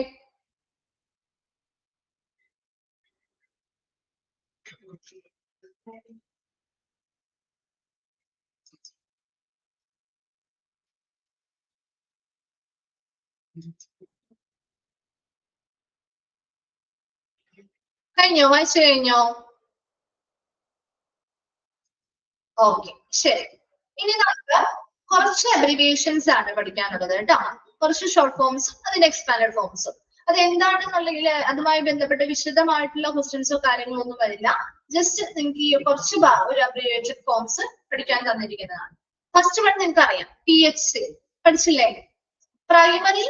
കഴിഞ്ഞോ? വായിച്ചു കഴിഞ്ഞോ? ഓക്കെ, ശരി. ഇനി നമുക്ക് കുറച്ച് അബ്രിവിയേഷൻസ് ആണ് പഠിക്കാനുള്ളത് കേട്ടോ. കുറച്ച് ഷോർട്ട് ഫോംസും അതിന്റെ എക്സ്പാൻഡഡ് ഫോംസും. അത് എന്താണെന്നുണ്ടെങ്കിൽ അതുമായി ബന്ധപ്പെട്ട് വിശദമായിട്ടുള്ള ക്വസ്റ്റ്യൻസോ കാര്യങ്ങളോ ഒന്നും വരില്ല. ജസ്റ്റ് നിങ്ങൾക്ക് ഈ കുറച്ച് ഒരു അബ്രിവിയേറ്റഡ് ഫോംസ് പഠിക്കാൻ തന്നിരിക്കുന്നതാണ്. ഫസ്റ്റ് വൺ നിങ്ങൾക്ക് അറിയാം, PHC പഠിച്ചില്ലേ? പ്രൈമറി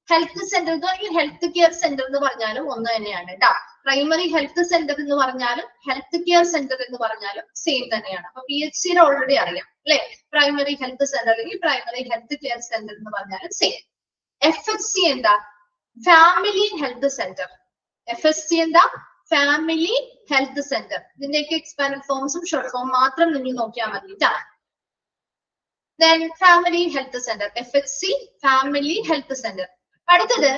ഹെൽത്ത് സെന്റർ അല്ലെങ്കിൽ ഹെൽത്ത് കെയർ സെന്റർ എന്ന് പറഞ്ഞാലും ഒന്ന് തന്നെയാണ് കേട്ടോ. പ്രൈമറി ഹെൽത്ത് സെന്റർ എന്ന് പറഞ്ഞാലും ഹെൽത്ത് കെയർ സെന്റർ എന്ന് പറഞ്ഞാലും സെയിം തന്നെയാണ്. അപ്പൊ PHC ഓൾറെഡി അറിയാം അല്ലെ? പ്രൈമറി ഹെൽത്ത് സെന്റർ അല്ലെങ്കിൽ പ്രൈമറി ഹെൽത്ത് കെയർ സെന്റർ എന്ന് പറഞ്ഞാലും സെയിം. FHC എന്താ? Family health centre. FHC എന്താ? Family health centre. ഇതിന്റെയൊക്കെ എക്സ്പാൻഡഡ് ഫോംസും ഷോർട്ട് ഫോം മാത്രം നിങ്ങൾ നോക്കിയാൽ മതി കേട്ടോ. Then family health centre, FHC family health centre. അടുത്തത്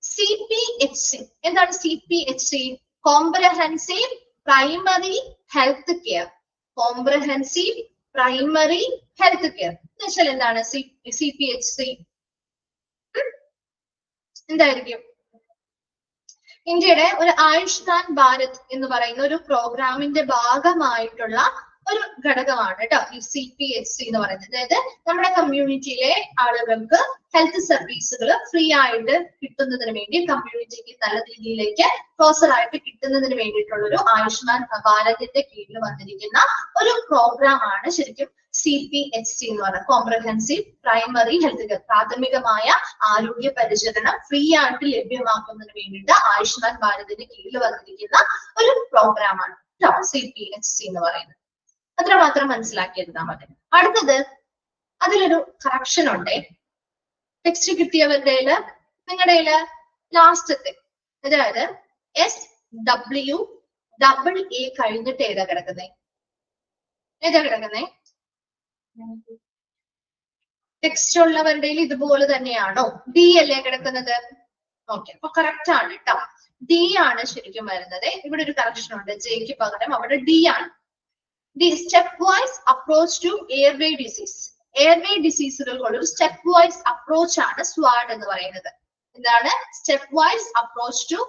CPHC. എന്താണ് CPHC? Comprehensive primary health care. Comprehensive primary health care എന്ന് വെച്ചാൽ എന്താണ്? CPHC എന്തായിരിക്കും? ഇന്ത്യയുടെ ഒരു ആയുഷ്മാൻ ഭാരത് എന്ന് പറയുന്ന ഒരു പ്രോഗ്രാമിന്റെ ഭാഗമായിട്ടുള്ള ഒരു ഘടകമാണ് കേട്ടോ ഈ CPHC എന്ന് പറയുന്നത്. അതായത് നമ്മുടെ കമ്മ്യൂണിറ്റിയിലെ ആളുകൾക്ക് ഹെൽത്ത് സർവീസുകൾ ഫ്രീ ആയിട്ട് കിട്ടുന്നതിന് വേണ്ടി, കമ്മ്യൂണിറ്റിക്ക് നല്ല രീതിയിലേക്ക് ക്ലോസർ ആയിട്ട് കിട്ടുന്നതിന് വേണ്ടിയിട്ടുള്ള ഒരു ആയുഷ്മാൻ ഭാരതിന്റെ കീഴിൽ വന്നിരിക്കുന്ന ഒരു പ്രോഗ്രാം ആണ് ശരിക്കും CPHC എന്ന് പറയുന്നത്. Comprehensive primary health care. പ്രാഥമികമായ ആരോഗ്യ പരിചരണം ഫ്രീ ആയിട്ട് ലഭ്യമാക്കുന്നതിന് വേണ്ടിയിട്ട് ആയുഷ്മാൻ ഭാരതിന്റെ കീഴിൽ വന്നിരിക്കുന്ന ഒരു പ്രോഗ്രാമാണ് CPHC എന്ന് പറയുന്നത്. അത്രമാത്രം മനസ്സിലാക്കിയിരുന്നാൽ മതി. അടുത്തത് അതിലൊരു കറക്ഷൻ ഉണ്ട്. ടെക്സ്റ്റ് കിട്ടിയവരുടെ നിങ്ങളുടെ ലാസ്റ്റത്തെ, അതായത് SWAA കഴിഞ്ഞിട്ട് ഏതാ കിടക്കുന്നേ? ടെക്സ്റ്റ് ഉള്ളവരുടെ ഇതുപോലെ തന്നെയാണോ? D അല്ലേ കിടക്കുന്നത്? ഓക്കെ, അപ്പൊ കറക്റ്റ് ആണ് കേട്ടോ. D ആണ് ശരിക്കും വരുന്നത്. ഇവിടെ ഒരു കറക്ഷൻ ഉണ്ട്, ജെക്ക് പകരം അവിടെ D ആണ്. The stepwise approach to airway disease. Airway ഡിസീസുകൾക്കുള്ള ഒരു സ്റ്റെപ്പ് വൈസ് അപ്രോച്ച് ആണ് സ്വാഡ് എന്ന് പറയുന്നത്. എന്താണ് step wise approach to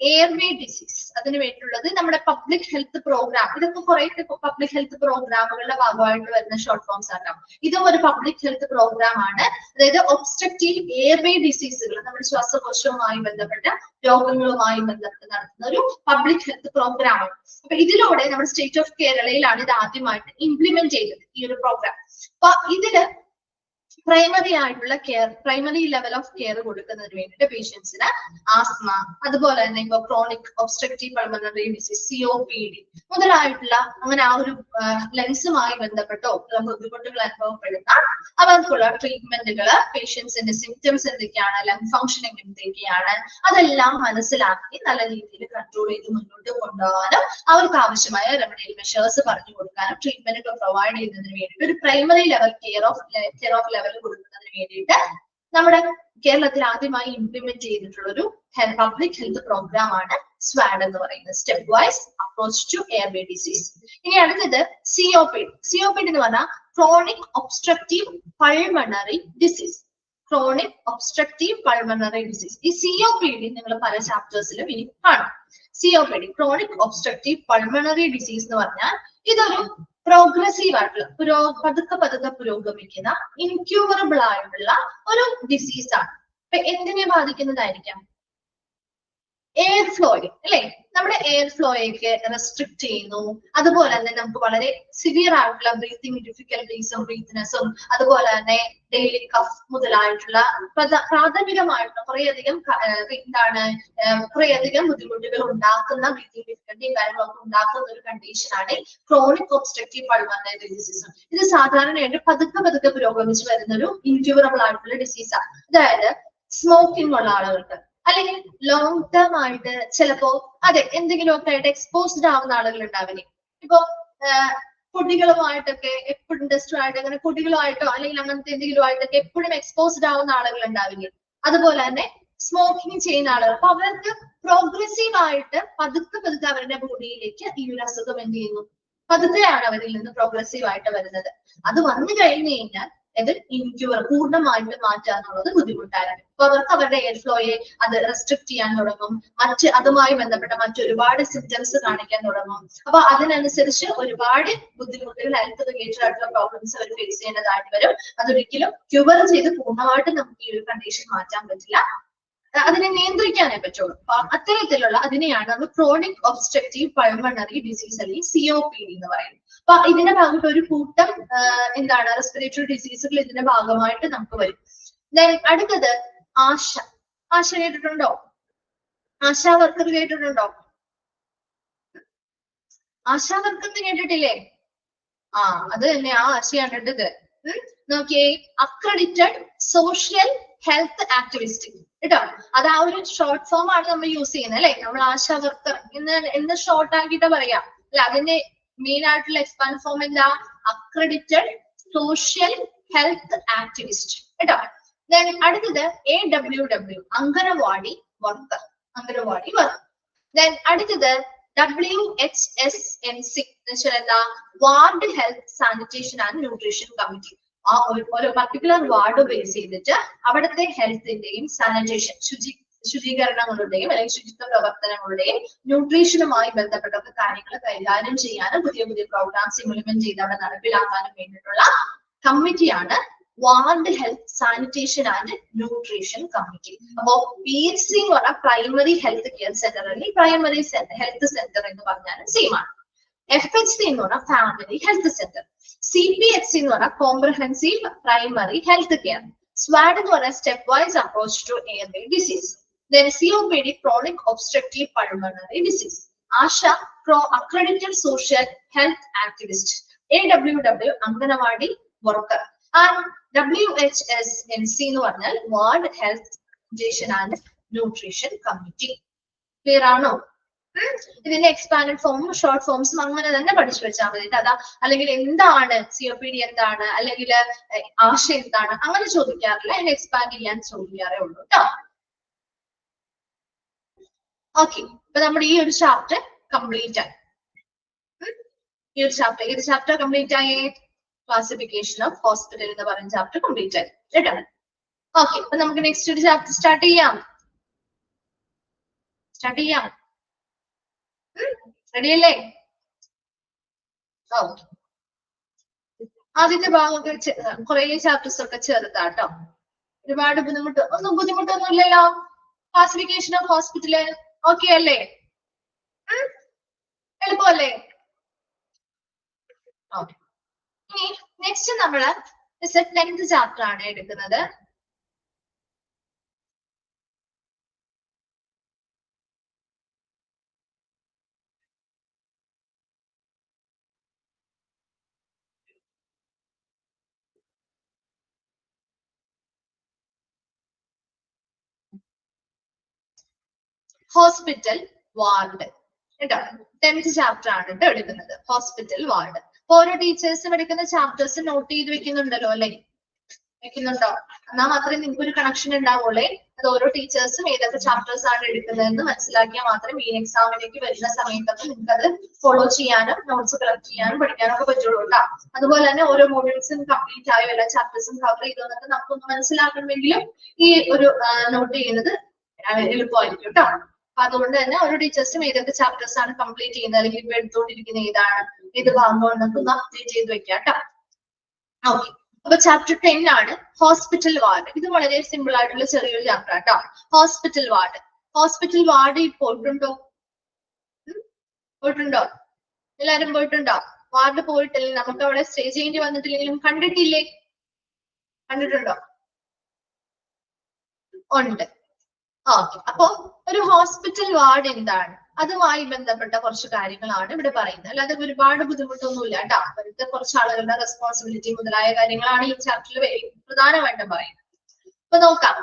airway disease? അതിന് വേണ്ടിയുള്ളത് നമ്മുടെ പബ്ലിക് ഹെൽത്ത് പ്രോഗ്രാം. ഇതൊക്കെ കുറെ പബ്ലിക് ഹെൽത്ത് പ്രോഗ്രാമുകളുടെ ഭാഗമായിട്ട് വരുന്ന ഷോർട്ട് ഫോംസ് ആക്കാം. ഇതും ഒരു പബ്ലിക് ഹെൽത്ത് പ്രോഗ്രാം ആണ്. അതായത് ഒബ്സ്ട്രക്റ്റീവ് എയർവേ ഡിസീസുകൾ, നമ്മുടെ ശ്വാസകോശവുമായി ബന്ധപ്പെട്ട രോഗങ്ങളുമായി ബന്ധപ്പെട്ട് നടത്തുന്ന ഒരു പബ്ലിക് ഹെൽത്ത് പ്രോഗ്രാം ആണ്. അപ്പൊ ഇതിലൂടെ നമ്മുടെ സ്റ്റേറ്റ് ഓഫ് കേരളയിലാണ് ഇത് ആദ്യമായിട്ട് ഇംപ്ലിമെന്റ് ചെയ്തത്, ഈ ഒരു പ്രോഗ്രാം. അപ്പൊ ഇതില് പ്രൈമറി ആയിട്ടുള്ള care, primary level of care കൊടുക്കുന്നതിന് വേണ്ടിയിട്ട് പേഷ്യൻസിന് ആസ്മ, അതുപോലെ തന്നെ ഇപ്പൊ chronic obstructive pulmonary disease COPD മുതലായിട്ടുള്ള അങ്ങനെ ആ ഒരു ലങ്സുമായി ബന്ധപ്പെട്ടോ ബുദ്ധിമുട്ടുകൾ അനുഭവപ്പെടുന്ന അവർക്കുള്ള ട്രീറ്റ്മെന്റുകൾ, പേഷ്യൻസിന്റെ സിംറ്റംസ് എന്തൊക്കെയാണ്, ലങ് ഫംഗ്ഷനിങ് എന്തൊക്കെയാണ്, അതെല്ലാം മനസ്സിലാക്കി നല്ല രീതിയിൽ കൺട്രോൾ ചെയ്ത് മുന്നോട്ട് കൊണ്ടുപോകാനും അവർക്ക് ആവശ്യമായ റെമഡിയൽ മെഷേഴ്സ് പറഞ്ഞു കൊടുക്കാനും ട്രീറ്റ്മെന്റുകൾ പ്രൊവൈഡ് ചെയ്യുന്നതിന് വേണ്ടിയിട്ട് ഒരു primary level care of level കൊടുക്കുന്നതിന് വേണ്ടിയിട്ട് നമ്മുടെ കേരളത്തിൽ ആദ്യമായി ഇംപ്ലിമെന്റ് ചെയ്തിട്ടുള്ള ഒരു പബ്ലിക് ഹെൽത്ത് പ്രോഗ്രാം ആണ് സ്വാഡ് എന്ന് പറയുന്നത്, step wise approach to airway disease. ഇനി അടുത്തത് COPD. COPD എന്ന് പറഞ്ഞാൽ chronic obstructive pulmonary disease. Chronic obstructive pulmonary disease. ഈ COPD നിങ്ങൾ പല ചാപ്റ്റേഴ്സിലും ഇനി കാണും. COPD chronic obstructive pulmonary disease എന്ന് പറഞ്ഞാൽ ഇതൊരു പ്രോഗ്രസീവ് ആയിട്ടുള്ള പതുക്കെ പുരോഗമിക്കുന്ന ഇൻക്യൂറബിൾ ആയിട്ടുള്ള ഒരു ഡിസീസ് ആണ്. അപ്പൊ എന്തിനെ ബാധിക്കുന്നതായിരിക്കാം? എയർ ഫ്ലോയെ, അല്ലെ? നമ്മുടെ എയർ ഫ്ലോയൊക്കെ റെസ്ട്രിക്ട് ചെയ്യുന്നു. അതുപോലെ തന്നെ നമുക്ക് വളരെ സിവിയർ ആയിട്ടുള്ള ബ്രീത്തിങ് ഡിഫിക്കൽട്ടീസും ബ്രീത്ത്നെസ്സും അതുപോലെ തന്നെ ഡെയിലി കഫ് മുതലായിട്ടുള്ള പ്രാഥമികമായിട്ടുള്ള കുറേയധികം ബുദ്ധിമുട്ടുകൾ ഉണ്ടാക്കുന്ന ബ്രീത്തിങ് ഡിഫിക്കൽട്ടിയും കാര്യങ്ങളൊക്കെ ഉണ്ടാക്കുന്ന ഒരു കണ്ടീഷനാണ് ക്രോണിക് ഒബ്സ്ട്രക്റ്റീവ് പൾമണറി ഡിസീസ്. ഇത് സാധാരണയായിട്ട് പതുക്കെ പുരോഗമിച്ച് വരുന്ന ഒരു ഇൻക്യൂറബിൾ ആയിട്ടുള്ള ഡിസീസാണ്. അതായത് സ്മോക്കിംഗ് ഉള്ള ആളുകൾക്ക്, അല്ലെങ്കിൽ ലോങ് ടേം ആയിട്ട് ചിലപ്പോ എന്തെങ്കിലുമൊക്കെ ആയിട്ട് എക്സ്പോസ്ഡ് ആവുന്ന ആളുകൾ ഉണ്ടാവില്ലേ? ഇപ്പൊ കുട്ടികളുമായിട്ടൊക്കെ എപ്പോഴും ഇൻഡസ്ട്രിയായിട്ട് അങ്ങനെ കുട്ടികളുമായിട്ടോ അല്ലെങ്കിൽ അങ്ങനത്തെ എന്തെങ്കിലും ആയിട്ടൊക്കെ എപ്പോഴും എക്സ്പോസ്ഡ് ആവുന്ന ആളുകൾ ഉണ്ടാവില്ലേ? അതുപോലെ തന്നെ സ്മോക്കിംഗ് ചെയ്യുന്ന ആളുകൾ. അപ്പൊ അവർക്ക് പ്രോഗ്രസീവ് ആയിട്ട് പതുക്കെ അവരുടെ ബോഡിയിലേക്ക് ഈ ഒരു അസുഖം എന്ത് ചെയ്യുന്നു? പതുക്കെയാണ് അവരിൽ നിന്ന് പ്രോഗ്രസീവ് ആയിട്ട് വരുന്നത്. അത് വന്നു കഴിഞ്ഞു കഴിഞ്ഞാൽ ഇത് ഇൻക്യൂർ പൂർണ്ണമായിട്ട് മാറ്റാന്നുള്ളത് ബുദ്ധിമുട്ടായിരുന്നു. അപ്പൊ അവർക്ക് അവരുടെ എയർ ഫ്ലോയെ അത് റെസ്ട്രിക്ട് ചെയ്യാൻ തുടങ്ങും. അതുമായി ബന്ധപ്പെട്ട മറ്റൊരുപാട് സിംറ്റംസ് കാണിക്കാൻ തുടങ്ങും. അപ്പൊ അതിനനുസരിച്ച് ഒരുപാട് ബുദ്ധിമുട്ടുകൾ, ഹെൽത്ത് റിലേറ്റഡ് ആയിട്ടുള്ള പ്രോബ്ലംസ് അവർ ഫേസ് ചെയ്യേണ്ടതായിട്ട് വരും. അതൊരിക്കലും ക്യൂർ ചെയ്ത് പൂർണ്ണമായിട്ട് നമുക്ക് ഈ ഒരു കണ്ടീഷൻ മാറ്റാൻ പറ്റില്ല. അതിനെ നിയന്ത്രിക്കാനേ പറ്റുള്ളൂ. അപ്പൊ അത്തരത്തിലുള്ള അതിനെയാണ് നമ്മൾ ക്രോണിക് ഒബ്സ്ട്രക്റ്റീവ് പൾമണറി ഡിസീസ് അല്ലെങ്കിൽ COPD എന്ന് പറയുന്നത്. അപ്പൊ ഇതിന്റെ ഭാഗമായിട്ട് ഒരു കൂട്ടം റെസ്പിറേറ്ററി ഡിസീസുകൾ ഇതിന്റെ ഭാഗമായിട്ട് നമുക്ക് വരും. അടുത്തത് ആശ കേട്ടിട്ടുണ്ടോ? ആശാ വർക്കർ കേട്ടിട്ടുണ്ടോ? ആശാ വർക്കർ കേട്ടിട്ടില്ലേ? അത് തന്നെ ആ ആശയാണ് കേട്ടത്. നോക്കിയേ, അക്രഡിറ്റഡ് സോഷ്യൽ ഹെൽത്ത് ആക്ടിവിസ്റ്റ് കേട്ടോ. അത് ആ ഒരു ഷോർട്ട് ഫോം ആണ് നമ്മൾ യൂസ് ചെയ്യുന്നത്, അല്ലെ? നമ്മൾ ആശാ വർക്കർ എന്ന് ഷോർട്ട് ആക്കിയിട്ട് പറയാം, അല്ലെ? അതിന്റെ മെയിൻ ആയിട്ടുള്ള എക്സ്പാൻഡ് ഫോം എന്താ? അക്രഡിറ്റഡ് സോഷ്യൽ ഹെൽത്ത് ആക്ടിവിസ്റ്റ് കേട്ടോ. അടുത്തത് AWW anganwadi worker, anganwadi worker. അടുത്തത് WHSNC എന്താ? Ward health sanitation and nutrition committee. ആ ഒരു പർട്ടിക്കുലർ വാർഡ് ബേസ് ചെയ്തിട്ട് അവിടുത്തെ ഹെൽത്തിന്റെയും സാനിറ്റേഷൻ ശുചീകരണങ്ങളുടെയും അല്ലെങ്കിൽ ശുചിത്വ പ്രവർത്തനങ്ങളുടെയും ന്യൂട്രീഷനുമായി ബന്ധപ്പെട്ട കാര്യങ്ങൾ കൈകാര്യം ചെയ്യാനും പുതിയ പ്രോഗ്രാംസ് ഇംപ്ലിമെന്റ് ചെയ്ത് അവിടെ നടപ്പിലാക്കാനും വേണ്ടിയിട്ടുള്ള കമ്മിറ്റിയാണ് ward health sanitation and nutrition committee. അപ്പോ PHC എന്ന് പറഞ്ഞാൽ പ്രൈമറി ഹെൽത്ത് കെയർ സെന്റർ അല്ലെങ്കിൽ പ്രൈമറി ഹെൽത്ത് സെന്റർ എന്ന് പറഞ്ഞാലും സെയിം ആണ്. FHC എന്ന് പറഞ്ഞാൽ ഫാമിലി ഹെൽത്ത് സെന്റർ. CPHC എന്ന് പറഞ്ഞാൽ കോംപ്രഹെൻസീവ് പ്രൈമറി ഹെൽത്ത് കെയർ. സ്വാഡ് എന്ന് പറഞ്ഞാൽ step wise approach to airway disease. COPD chronic obstructive pulmonary disease. ASHA accredited social health activist. AWW anganwadi worker. WHSNC എന്ന് പറഞ്ഞാൽ ward health sanitation and nutrition committee. Clear ആണോ? ഇതിന്റെ എക്സ്പാൻഡഡ് ഫോമും ഷോർട്ട് ഫോംസും അങ്ങനെ തന്നെ പഠിച്ചു വെച്ചാൽ മതി. അതാ അല്ലെങ്കിൽ എന്താണ് COPD, എന്താണ് അല്ലെങ്കിൽ ആശ എന്താണ്, അങ്ങനെ ചോദിക്കാറില്ല. അതിനെ എക്സ്പാൻഡ് ചെയ്യാൻ ചോദിക്കാറേ ഉള്ളൂ കേട്ടോ. ഓക്കെ, ഇപ്പൊ നമ്മുടെ ഈ ഒരു ചാപ്റ്റർ കംപ്ലീറ്റ് ആയി. ഈ ഒരു ചാപ്റ്റർ കംപ്ലീറ്റ് ആയി. ക്ലാസിഫിക്കേഷൻ ഓഫ് ഹോസ്പിറ്റൽ എന്ന് പറയുന്ന ചാപ്റ്റർ കംപ്ലീറ്റ് ആയി കേട്ടോ. ഓക്കെ, അപ്പൊ നമുക്ക് നെക്സ്റ്റ് ഒരു ചാപ്റ്റർ സ്റ്റാർട്ട് ചെയ്യാം. റെഡി അല്ലേ? ഓക്കെ, ആദ്യത്തെ ഭാഗമൊക്കെ കുറെ ചാപ്റ്റേഴ്സ് ഒക്കെ ചെറുതാട്ടോ. ഒരുപാട് ബുദ്ധിമുട്ടൊന്നും ഇല്ലല്ലോ. ക്ലാസിഫിക്കേഷൻ ഓഫ് ഹോസ്പിറ്റല് ഓക്കെ അല്ലേ? എളുപ്പമല്ലേ? ഓക്കെ, ഇനി നെക്സ്റ്റ് നമ്മള് 10th ചാപ്റ്റർ ആണ് എടുക്കുന്നത്. ഹോസ്പിറ്റൽ വാർഡ് കേട്ടോ. 10th ചാപ്റ്റർ ആണ് കേട്ടോ എടുക്കുന്നത്, ഹോസ്പിറ്റൽ വാർഡ്. ഓരോ ടീച്ചേഴ്സും എടുക്കുന്ന ചാപ്റ്റേഴ്സ് നോട്ട് ചെയ്ത് വെക്കുന്നുണ്ടല്ലോ അല്ലെ? വെക്കുന്നുണ്ടോ? എന്നാൽ മാത്രമേ നിങ്ങൾക്ക് ഒരു കണക്ഷൻ ഉണ്ടാവുള്ളേ. അത് ഓരോ ടീച്ചേഴ്സും ഏതൊക്കെ ചാപ്റ്റേഴ്സ് ആണ് എടുക്കുന്നതെന്ന് മനസ്സിലാക്കിയാൽ മാത്രമേ ഈ എക്സാമിലേക്ക് വരുന്ന സമയത്തൊക്കെ നിങ്ങൾക്ക് അത് ഫോളോ ചെയ്യാനും നോട്ട്സ് കളക്ട് ചെയ്യാനും പഠിക്കാനും ഒക്കെ പറ്റുള്ളൂ കേട്ടോ. അതുപോലെ തന്നെ ഓരോ മോഡ്യൂൾസും കംപ്ലീറ്റ് ആയോ, എല്ലാ ചാപ്റ്റേഴ്സും കവർ ചെയ്തോ എന്നൊക്കെ നമുക്കൊന്ന് മനസ്സിലാക്കണമെങ്കിലും ഈ ഒരു നോട്ട് ചെയ്യുന്നത് എളുപ്പമായിരിക്കും കേട്ടോ. അപ്പൊ അതുകൊണ്ട് തന്നെ ഓരോ ടീച്ചേഴ്സും ഏതൊക്കെ ചാപ്റ്റേഴ്സ് ആണ് കംപ്ലീറ്റ് ചെയ്യുന്നത്, അല്ലെങ്കിൽ ഇപ്പൊ എടുത്തുകൊണ്ടിരിക്കുന്ന ഏതാണ്, ഏത് ഭാഗമാണെന്നൊക്കെ ഒന്ന് അപ്ഡേറ്റ് ചെയ്ത് വെക്കാം കേട്ടോ. ഓക്കെ, അപ്പൊ ചാപ്റ്റർ 10 ആണ് ഹോസ്പിറ്റൽ വാർഡ്. ഇത് വളരെ സിമ്പിൾ ആയിട്ടുള്ള ചെറിയൊരു ചാപ്റ്റർ ആട്ടോ. Hospital ward. ഹോസ്പിറ്റൽ വാർഡിൽ പോയിട്ടുണ്ടോ? എല്ലാരും പോയിട്ടുണ്ടോ? വാർഡ് പോയിട്ടില്ലേ? നമുക്ക് അവിടെ സ്റ്റേ ചെയ്യേണ്ടി വന്നിട്ടില്ലെങ്കിലും കണ്ടിട്ടില്ലേ? കണ്ടിട്ടുണ്ടോ? ഉണ്ട്. ഓക്കെ, അപ്പൊ ഒരു ഹോസ്പിറ്റൽ വാർഡ് എന്താണ്, അതുമായി ബന്ധപ്പെട്ട കുറച്ച് കാര്യങ്ങളാണ് ഇവിടെ പറയുന്നത്. അല്ലാതെ ഒരുപാട് ബുദ്ധിമുട്ടൊന്നുമില്ല കേട്ടോ. അവരുടെ കുറച്ച് ആളുകളുടെ റെസ്പോൺസിബിലിറ്റി മുതലായ കാര്യങ്ങളാണ് ഈ ചാപ്റ്ററിൽ പ്രധാനമായിട്ടും പറയുന്നത്. അപ്പൊ നോക്കാം,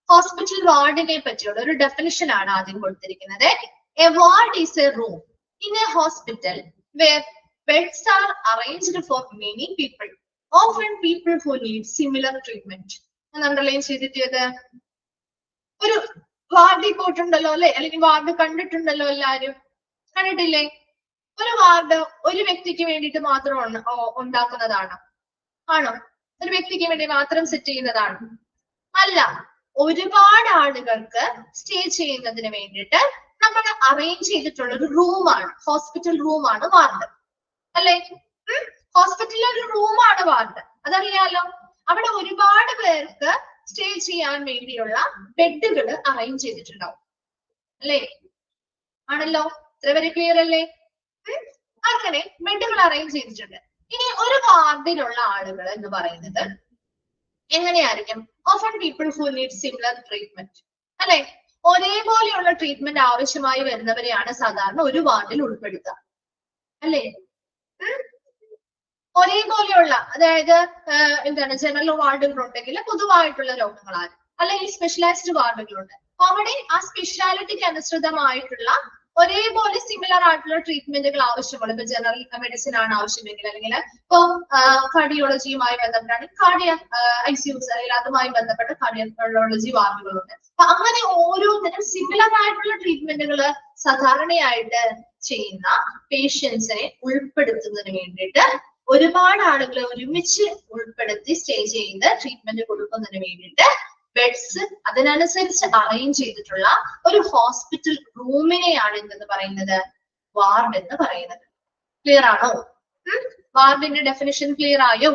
ഹോസ്പിറ്റൽ വാർഡിനെ പറ്റിയുള്ള ഒരു ഡെഫിനിഷൻ ആണ് ആദ്യം കൊടുത്തിരിക്കുന്നത്. A ward is a room in a hospital where beds are arranged for many people, often people who need similar treatment. Underline ചെയ്തിട്ടത് ഒരു വാർഡിൽ പോയിട്ടുണ്ടല്ലോ അല്ലെ, അല്ലെങ്കിൽ വാർഡ് കണ്ടിട്ടുണ്ടല്ലോ എല്ലാരും? കണ്ടിട്ടില്ലേ? ഒരു വാർഡ് ഒരു വ്യക്തിക്ക് വേണ്ടിയിട്ട് മാത്രം ഉണ്ടാക്കുന്നതാണോ? ആണോ? ഒരു വ്യക്തിക്ക് വേണ്ടി മാത്രം സെറ്റ് ചെയ്യുന്നതാണ്? അല്ല, ഒരുപാട് ആളുകൾക്ക് സ്റ്റേ ചെയ്യുന്നതിന് വേണ്ടിയിട്ട് നമ്മൾ അറേഞ്ച് ചെയ്തിട്ടുള്ള ഒരു റൂമാണ്, ഹോസ്പിറ്റൽ റൂമാണ് വാർഡ് അല്ലെ? ഹോസ്പിറ്റലിലെ ഒരു റൂമാണ് വാർഡ്, അതറിയാലോ. അവിടെ ഒരുപാട് പേർക്ക് സ്റ്റേ ചെയ്യാൻ വേണ്ടിയുള്ള ബെഡുകൾ അറേഞ്ച് ചെയ്തിട്ടുണ്ടാവും അല്ലേ? ആണല്ലോ, ഇത്ര വരെ ക്ലിയർ അല്ലേ? അങ്ങനെ ബെഡുകൾ അറേഞ്ച് ചെയ്തിട്ടുണ്ട്. ഇനി ഒരു വാർഡിലുള്ള ആളുകൾ എന്ന് പറയുന്നത് എങ്ങനെയായിരിക്കും? Often people who need similar treatment അല്ലെ? ഒരേപോലെയുള്ള ട്രീറ്റ്മെന്റ് ആവശ്യമായി വരുന്നവരെയാണ് സാധാരണ ഒരു വാർഡിൽ ഉൾപ്പെടുത്തുക അല്ലേ? ഒരേപോലെയുള്ള, അതായത് എന്താണ്, ജനറൽ വാർഡുകളുണ്ടെങ്കിൽ പൊതുവായിട്ടുള്ള രോഗങ്ങളാണ്, അല്ലെങ്കിൽ സ്പെഷ്യലൈസ്ഡ് വാർഡുകളുണ്ട്. അവിടെ ആ സ്പെഷ്യാലിറ്റിക്ക് അനുസൃതമായിട്ടുള്ള ഒരേപോലെ സിമിലർ ആയിട്ടുള്ള ട്രീറ്റ്മെന്റുകൾ ആവശ്യമുള്ള, ഇപ്പൊ ജനറൽ മെഡിസിൻ ആണ് ആവശ്യമെങ്കിൽ, അല്ലെങ്കിൽ ഇപ്പൊ കാർഡിയോളജിയുമായി ബന്ധപ്പെട്ടാണെങ്കിൽ കാർഡിയക് ICUs അല്ലെങ്കിൽ അതുമായി ബന്ധപ്പെട്ട കാർഡിയോളജി വാർഡുകളുണ്ട്. അപ്പൊ അങ്ങനെ ഓരോന്നിനും സിമിലർ ആയിട്ടുള്ള ട്രീറ്റ്മെന്റുകൾ സാധാരണയായിട്ട് ചെയ്യുന്ന പേഷ്യൻസിനെ ഉൾപ്പെടുത്തുന്നതിന് വേണ്ടിയിട്ട് ഒരുപാട് ആളുകളെ ഒരുമിച്ച് ഉൾപ്പെടുത്തി സ്റ്റേ ചെയ്ത് ട്രീറ്റ്മെന്റ് കൊടുക്കുന്നതിന് വേണ്ടിയിട്ട് ബെഡ്സ് അതിനനുസരിച്ച് അറേഞ്ച് ചെയ്തിട്ടുള്ള ഒരു ഹോസ്പിറ്റൽ റൂമിനെയാണ് എന്തെന്ന് പറയുന്നത്? വാർഡ് എന്ന് പറയുന്നത്. ക്ലിയർ ആണോ? വാർഡിന്റെ ഡെഫിനിഷൻ ക്ലിയർ ആയോ?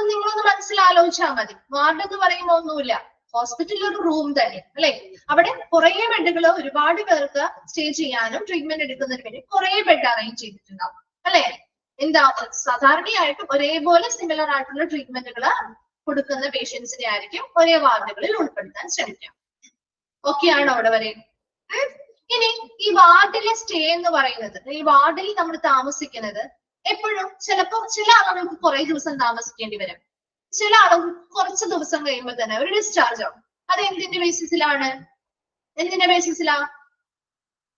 നിങ്ങളൊന്ന് മനസ്സിലാലോചിച്ചാൽ മതി. വാർഡ് എന്ന് പറയുമ്പോൾ ഒന്നുമില്ല, ഹോസ്പിറ്റലിൽ ഒരു റൂം തന്നെ അല്ലെ? അവിടെ കുറെ ബെഡുകൾ ഒരുപാട് പേർക്ക് സ്റ്റേ ചെയ്യാനും ട്രീറ്റ്മെന്റ് എടുക്കുന്നതിന് വേണ്ടി കുറെ ബെഡ് അറേഞ്ച് ചെയ്തിട്ടുണ്ടാവും അല്ലെ? എന്താ, സാധാരണയായിട്ടും ഒരേപോലെ സിമിലർ ആയിട്ടുള്ള ട്രീറ്റ്മെന്റുകൾ കൊടുക്കുന്ന പേഷ്യൻസിനെ ആയിരിക്കും ഒരേ വാർഡുകളിൽ ഉൾപ്പെടുത്താൻ ശ്രമിക്കാം. ഓക്കെ ആണോ അവിടെ വരെ? ഇനി ഈ വാർഡിലെ സ്റ്റേ എന്ന് പറയുന്നത്, ഈ വാർഡിൽ നമ്മൾ താമസിക്കുന്നത് എപ്പോഴും ചിലപ്പോ ചില ആളുകൾക്ക് കുറെ ദിവസം താമസിക്കേണ്ടി വരും, ചില ആളുകൾ കുറച്ച് ദിവസം കഴിയുമ്പോൾ തന്നെ ഒരു ഡിസ്ചാർജ് ആവും. അത് എന്തിന്റെ ബേസിസിലാണ്?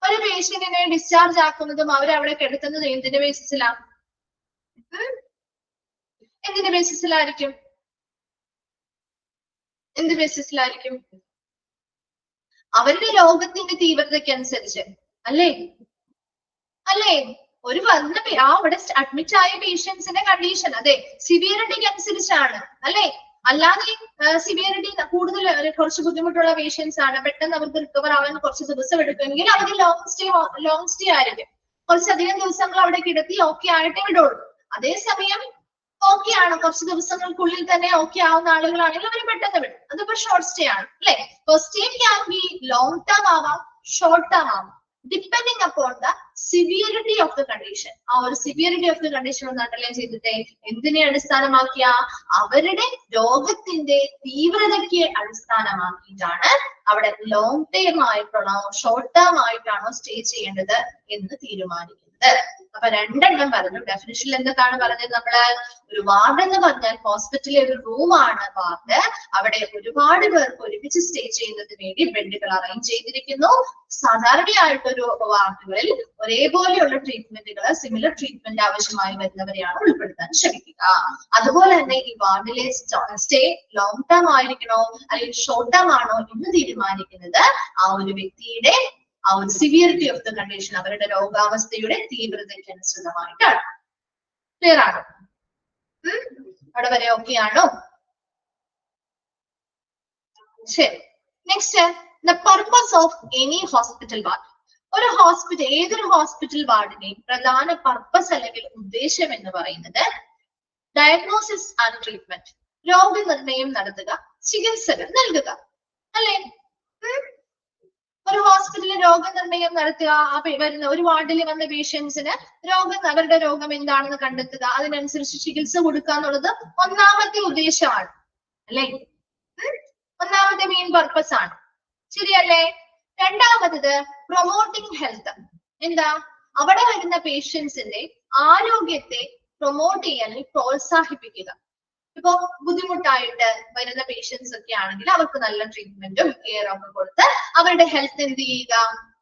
ഒരു പേഷ്യന്റിനെ ഡിസ്ചാർജ് ആക്കുന്നതും അവരവിടെ കിടത്തുന്നതും എന്തിന്റെ ബേസിസിലാണ്? എന്തിന്റെ ബേസിസിലായിരിക്കും? അവരുടെ രോഗത്തിന്റെ തീവ്രതയ്ക്ക് അനുസരിച്ച് അല്ലേ? ഒരു വന്ന അവിടെ അഡ്മിറ്റ് ആയ പേഷ്യൻസിന്റെ കണ്ടീഷൻ അതെ സിവിയറിറ്റിക്ക് അനുസരിച്ചാണ് അല്ലെ. അല്ലാതെ സിവിയറിറ്റി കൂടുതൽ കുറച്ച് ബുദ്ധിമുട്ടുള്ള പേഷ്യൻസ് ആണ്, പെട്ടെന്ന് അവർക്ക് റിക്കവർ ആവാൻ കുറച്ച് ദിവസം എടുക്കുമെങ്കിൽ അവർക്ക് ലോങ് സ്റ്റേ ആയിരിക്കും. കുറച്ചധികം ദിവസങ്ങൾ അവിടെ കിടത്തി ഓക്കെ ആയിട്ടേ വിടുള്ളൂ. അതേസമയം ഓക്കെ ആണ്, കുറച്ച് ദിവസങ്ങൾക്കുള്ളിൽ തന്നെ ഓക്കെ ആവുന്ന ആളുകളാണെങ്കിൽ അവർ പെട്ടെന്ന് വിടും. അതിപ്പോ ഷോർട്ട് സ്റ്റേ ആണ് അല്ലെ. Stay can be long term ആവാം, ഷോർട്ട് ടേം ആവാം, depending upon the severity of the condition. ആ ഒരു സിവിയറിറ്റി ഓഫ് ദ കണ്ടീഷൻ ഒന്ന് അണ്ടർലൈൻ ചെയ്തിട്ട് എന്തിനെ അടിസ്ഥാനമാക്കിയ അവരുടെ രോഗത്തിന്റെ തീവ്രതയ്ക്ക് അടിസ്ഥാനമാക്കിയിട്ടാണ് അവിടെ ലോങ് ടേം ആയിട്ടാണോ ഷോർട്ട് ടേം ആയിട്ടാണോ സ്റ്റേ ചെയ്യേണ്ടത് എന്ന് തീരുമാനിക്കുന്നത്. അപ്പൊ രണ്ടെണ്ണം പറഞ്ഞു. ഡെഫിനിഷനിൽ എന്തൊക്കെയാണ് പറഞ്ഞത് നമ്മള്? ഒരു വാർഡ് എന്ന് പറഞ്ഞാൽ ഹോസ്പിറ്റലിലെ ഒരു റൂമാണ് വാർഡ്. അവിടെ ഒരുപാട് പേർക്ക് ഒരുമിച്ച് സ്റ്റേ ചെയ്യുന്നതിന് വേണ്ടി ബെഡുകൾ അറേഞ്ച് ചെയ്തിരിക്കുന്നു. സാധാരണയായിട്ടൊരു വാർഡുകളിൽ ഒരേപോലെയുള്ള ട്രീറ്റ്മെന്റുകൾ, സിമിലർ ട്രീറ്റ്മെന്റ് ആവശ്യമായി വരുന്നവരെയാണ് ഉൾപ്പെടുത്താൻ ശ്രമിക്കുക. അതുപോലെ തന്നെ ഈ വാർഡിലെ സ്റ്റേ ലോങ് ടേം ആയിരിക്കണോ അല്ലെങ്കിൽ ഷോർട്ട് ടേം ആണോ എന്ന് തീരുമാനിക്കുന്നത് ആ ഒരു വ്യക്തിയുടെ ആ ഒരു സിവിയറിറ്റി ഓഫ് ദ കണ്ടീഷൻ, അവരുടെ രോഗാവസ്ഥയുടെ തീവ്രതയ്ക്ക് അനുസൃതമായിട്ടാണ്. ക്ലിയർ ആണോ? അവിടെ വരെ ഓക്കെ ആണോ? ശരി. Next, the purpose of any hospital ward. ഒരു ഹോസ്പിറ്റൽ, ഏതൊരു ഹോസ്പിറ്റൽ വാർഡിന്റെയും പ്രധാന പർപ്പസ് അല്ലെങ്കിൽ ഉദ്ദേശം എന്ന് പറയുന്നത് ഡയഗ്നോസിസ് ആൻഡ് ട്രീറ്റ്മെന്റ്, രോഗനിർണയം നടത്തുക, ചികിത്സകൾ നൽകുക അല്ലെ. ഒരു ഹോസ്പിറ്റലിൽ രോഗനിർണയം നടത്തുക, വരുന്ന ഒരു വാർഡിൽ വന്ന പേഷ്യൻസിന് അവരുടെ രോഗം എന്താണെന്ന് കണ്ടെത്തുക, അതിനനുസരിച്ച് ചികിത്സ കൊടുക്കുക എന്നുള്ളത് ഒന്നാമത്തെ ഉദ്ദേശമാണ് അല്ലെ. ഒന്നാമത്തെ മെയിൻ പർപ്പസ് ആണ്, ശരിയല്ലേ? രണ്ടാമത്തത് പ്രൊമോട്ടിംഗ് ഹെൽത്ത്. എന്താ? അവിടെ വരുന്ന പേഷ്യൻസിന്റെ ആരോഗ്യത്തെ പ്രൊമോട്ട് ചെയ്യാൻ അല്ലെങ്കിൽ പ്രോത്സാഹിപ്പിക്കുക. ഇപ്പൊ ബുദ്ധിമുട്ടായിട്ട് വരുന്ന പേഷ്യൻസ് ഒക്കെ ആണെങ്കിൽ അവർക്ക് നല്ല ട്രീറ്റ്മെന്റും കെയറും ഒക്കെ കൊടുത്ത് അവരുടെ ഹെൽത്ത് എന്ത് ചെയ്യുക,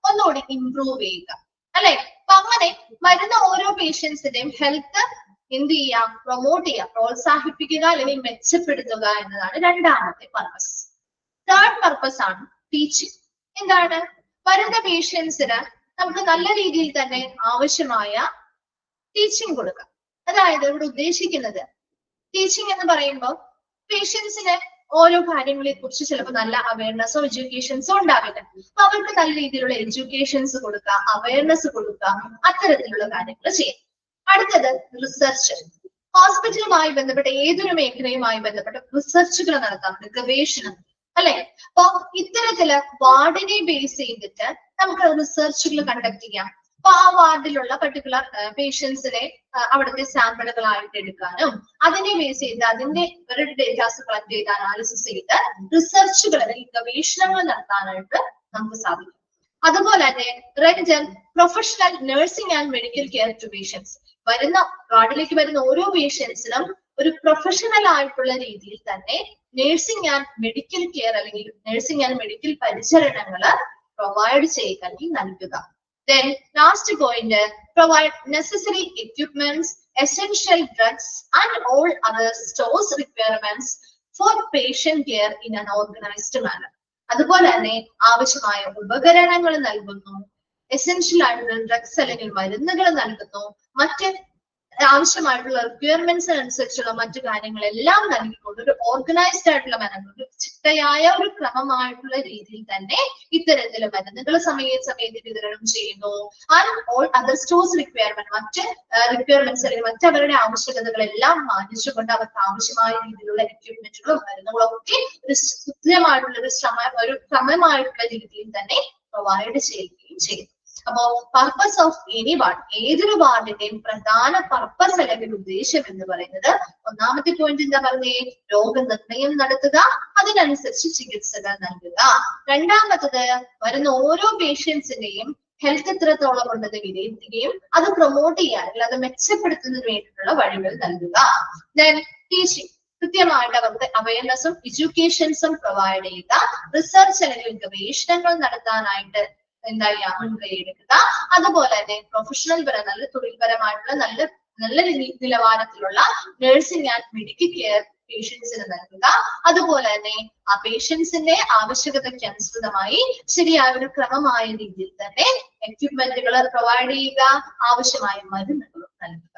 ഒന്നുകൂടി ഇംപ്രൂവ് ചെയ്യുക അല്ലെ. അപ്പൊ അങ്ങനെ വരുന്ന ഓരോ പേഷ്യൻസിന്റെയും ഹെൽത്ത് എന്ത് ചെയ്യുക, പ്രൊമോട്ട് ചെയ്യുക, പ്രോത്സാഹിപ്പിക്കുക അല്ലെങ്കിൽ മെച്ചപ്പെടുത്തുക എന്നതാണ് രണ്ടാമത്തെ പർപ്പസ്. തേർഡ് പർപ്പസ് ആണ് ടീച്ചിങ്. എന്താണ്? വരുന്ന പേഷ്യൻസിന് നമുക്ക് നല്ല രീതിയിൽ തന്നെ ആവശ്യമായ ടീച്ചിങ് കൊടുക്കാം. അതായത് ഇവിടെ ഉദ്ദേശിക്കുന്നത് ടീച്ചിങ് എന്ന് പറയുമ്പോൾ പേഷ്യൻസിന് ഓരോ കാര്യങ്ങളെ കുറിച്ച് ചിലപ്പോൾ നല്ല അവയർനെസ്സോ എഡ്യൂക്കേഷൻസോ ഉണ്ടാവില്ല. അപ്പൊ അവർക്ക് നല്ല രീതിയിലുള്ള എഡ്യൂക്കേഷൻസ് കൊടുക്കുക, അവയർനെസ് കൊടുക്കുക, അത്തരത്തിലുള്ള കാര്യങ്ങൾ ചെയ്യാം. അടുത്തത് റിസർച്ച്. ഹോസ്പിറ്റലുമായി ബന്ധപ്പെട്ട ഏതൊരു മേഖലയുമായി ബന്ധപ്പെട്ട റിസർച്ചുകൾ നടത്താം, ഗവേഷണം അല്ലെ. അപ്പൊ ഇത്തരത്തില് വാർഡിനെ ബേസ് ചെയ്തിട്ട് നമുക്ക് റിസർച്ചുകൾ കണ്ടക്ട് ചെയ്യാം. അപ്പൊ ആ വാർഡിലുള്ള പർട്ടിക്കുലർ പേഷ്യൻസിനെ അവിടുത്തെ സാമ്പിളുകളായിട്ട് എടുക്കാനും അതിനെ ബേസ് ചെയ്ത് അതിന്റെ ഇവരുടെ ഡേറ്റാസ് കളക്ട് ചെയ്ത് അനാലിസിസ് ചെയ്ത് റിസർച്ചുകൾ അല്ലെങ്കിൽ ഗവേഷണങ്ങൾ നടത്താനായിട്ട് നമുക്ക് സാധിക്കും. അതുപോലെ തന്നെ rental professional nursing and medical care to patients. വരുന്ന വാർഡിലേക്ക് വരുന്ന ഓരോ പേഷ്യൻസിനും ഒരു പ്രൊഫഷണൽ ആയിട്ടുള്ള രീതിയിൽ തന്നെ നഴ്സിംഗ് ആൻഡ് മെഡിക്കൽ കെയർ അല്ലെങ്കിൽ നഴ്സിംഗ് ആൻഡ് മെഡിക്കൽ പരിചരണങ്ങൾ പ്രൊവൈഡ് ചെയ്യുക അല്ലെങ്കിൽ നൽകുക. Then last point, provide necessary equipments, essential drugs and all other stores requirements for patient care in an organized manner. അതുപോലെ തന്നെ ആവശ്യമായ ഉപകരണങ്ങൾ നൽകുന്നു, എസെൻഷ്യൽ ആയിട്ടുള്ള ഡ്രഗ്സ് അല്ലെങ്കിൽ മരുന്നുകൾ നൽകുന്നു, മറ്റ് ആവശ്യമായിട്ടുള്ള റിക്വയർമെന്റ്സ് അനുസരിച്ചുള്ള മറ്റു കാര്യങ്ങളെല്ലാം നൽകിക്കൊണ്ട് ഒരു ഓർഗനൈസ്ഡ് ആയിട്ടുള്ള മാനർ, ഒരു ചിട്ടയായ ഒരു ക്രമമായിട്ടുള്ള രീതിയിൽ തന്നെ ഇത്തരത്തില് മരുന്നുകൾ സമയത്ത് വിതരണം ചെയ്യുന്നു. And all other stores requirement, മറ്റ് റിക്വയർമെന്റ്സ് അല്ലെങ്കിൽ മറ്റവരുടെ ആവശ്യകതകളെല്ലാം മാനിച്ചുകൊണ്ട് അവർക്ക് ആവശ്യമായ രീതിയിലുള്ള എക്യുപ്മെന്റുകളും മരുന്നുകളും ഒക്കെ ഒരു കൃത്യമായിട്ടുള്ള ഒരു ക്രമമായിട്ടുള്ള രീതിയിൽ തന്നെ പ്രൊവൈഡ് ചെയ്യുകയും ചെയ്യുന്നു. അപ്പോ പർപ്പസ് ഓഫ് എനി വാർഡ്, ഏതൊരു വാർഡിന്റെയും പ്രധാന പർപ്പസ് അല്ലെങ്കിൽ ഉദ്ദേശം എന്ന് പറയുന്നത് ഒന്നാമത്തെ പോയിന്റ് എന്താ പറഞ്ഞേ, രോഗനിർണയം നടത്തുക, അതിനനുസരിച്ച് ചികിത്സകൾ നൽകുക. രണ്ടാമത്തത് വരുന്ന ഓരോ പേഷ്യൻസിന്റെയും ഹെൽത്ത് എത്രത്തോളം ഉണ്ടെന്ന് വിലയിരുത്തുകയും അത് പ്രൊമോട്ട് ചെയ്യാൻ അല്ലെങ്കിൽ അത് മെച്ചപ്പെടുത്തുന്നതിന് വേണ്ടിയിട്ടുള്ള വഴികൾ നൽകുക. ദെൻ ടീച്ചിങ്, കൃത്യമായിട്ട് അവർക്ക് അവയർനെസ്സും എഡ്യൂക്കേഷൻസും പ്രൊവൈഡ് ചെയ്യുക. റിസർച്ച് അല്ലെങ്കിൽ ഗവേഷണങ്ങൾ നടത്താനായിട്ട് എന്താ ചെയ്യുക, മുൻകൈ എടുക്കുക. അതുപോലെ തന്നെ പ്രൊഫഷണൽ നല്ല തൊഴിൽപരമായിട്ടുള്ള നല്ല നിലവാരത്തിലുള്ള നഴ്സിംഗ് ആൻഡ് മെഡിക്കൽ കെയർ പേഷ്യൻസിന് നൽകുക. അതുപോലെ തന്നെ ആ പേഷ്യൻസിന്റെ ആവശ്യകതയ്ക്ക് അനുസൃതമായി ശരിയായ ഒരു ക്രമമായ രീതിയിൽ തന്നെ എക്യുപ്മെന്റുകൾ പ്രൊവൈഡ് ചെയ്യുക, ആവശ്യമായ മരുന്നുകളും നൽകുക.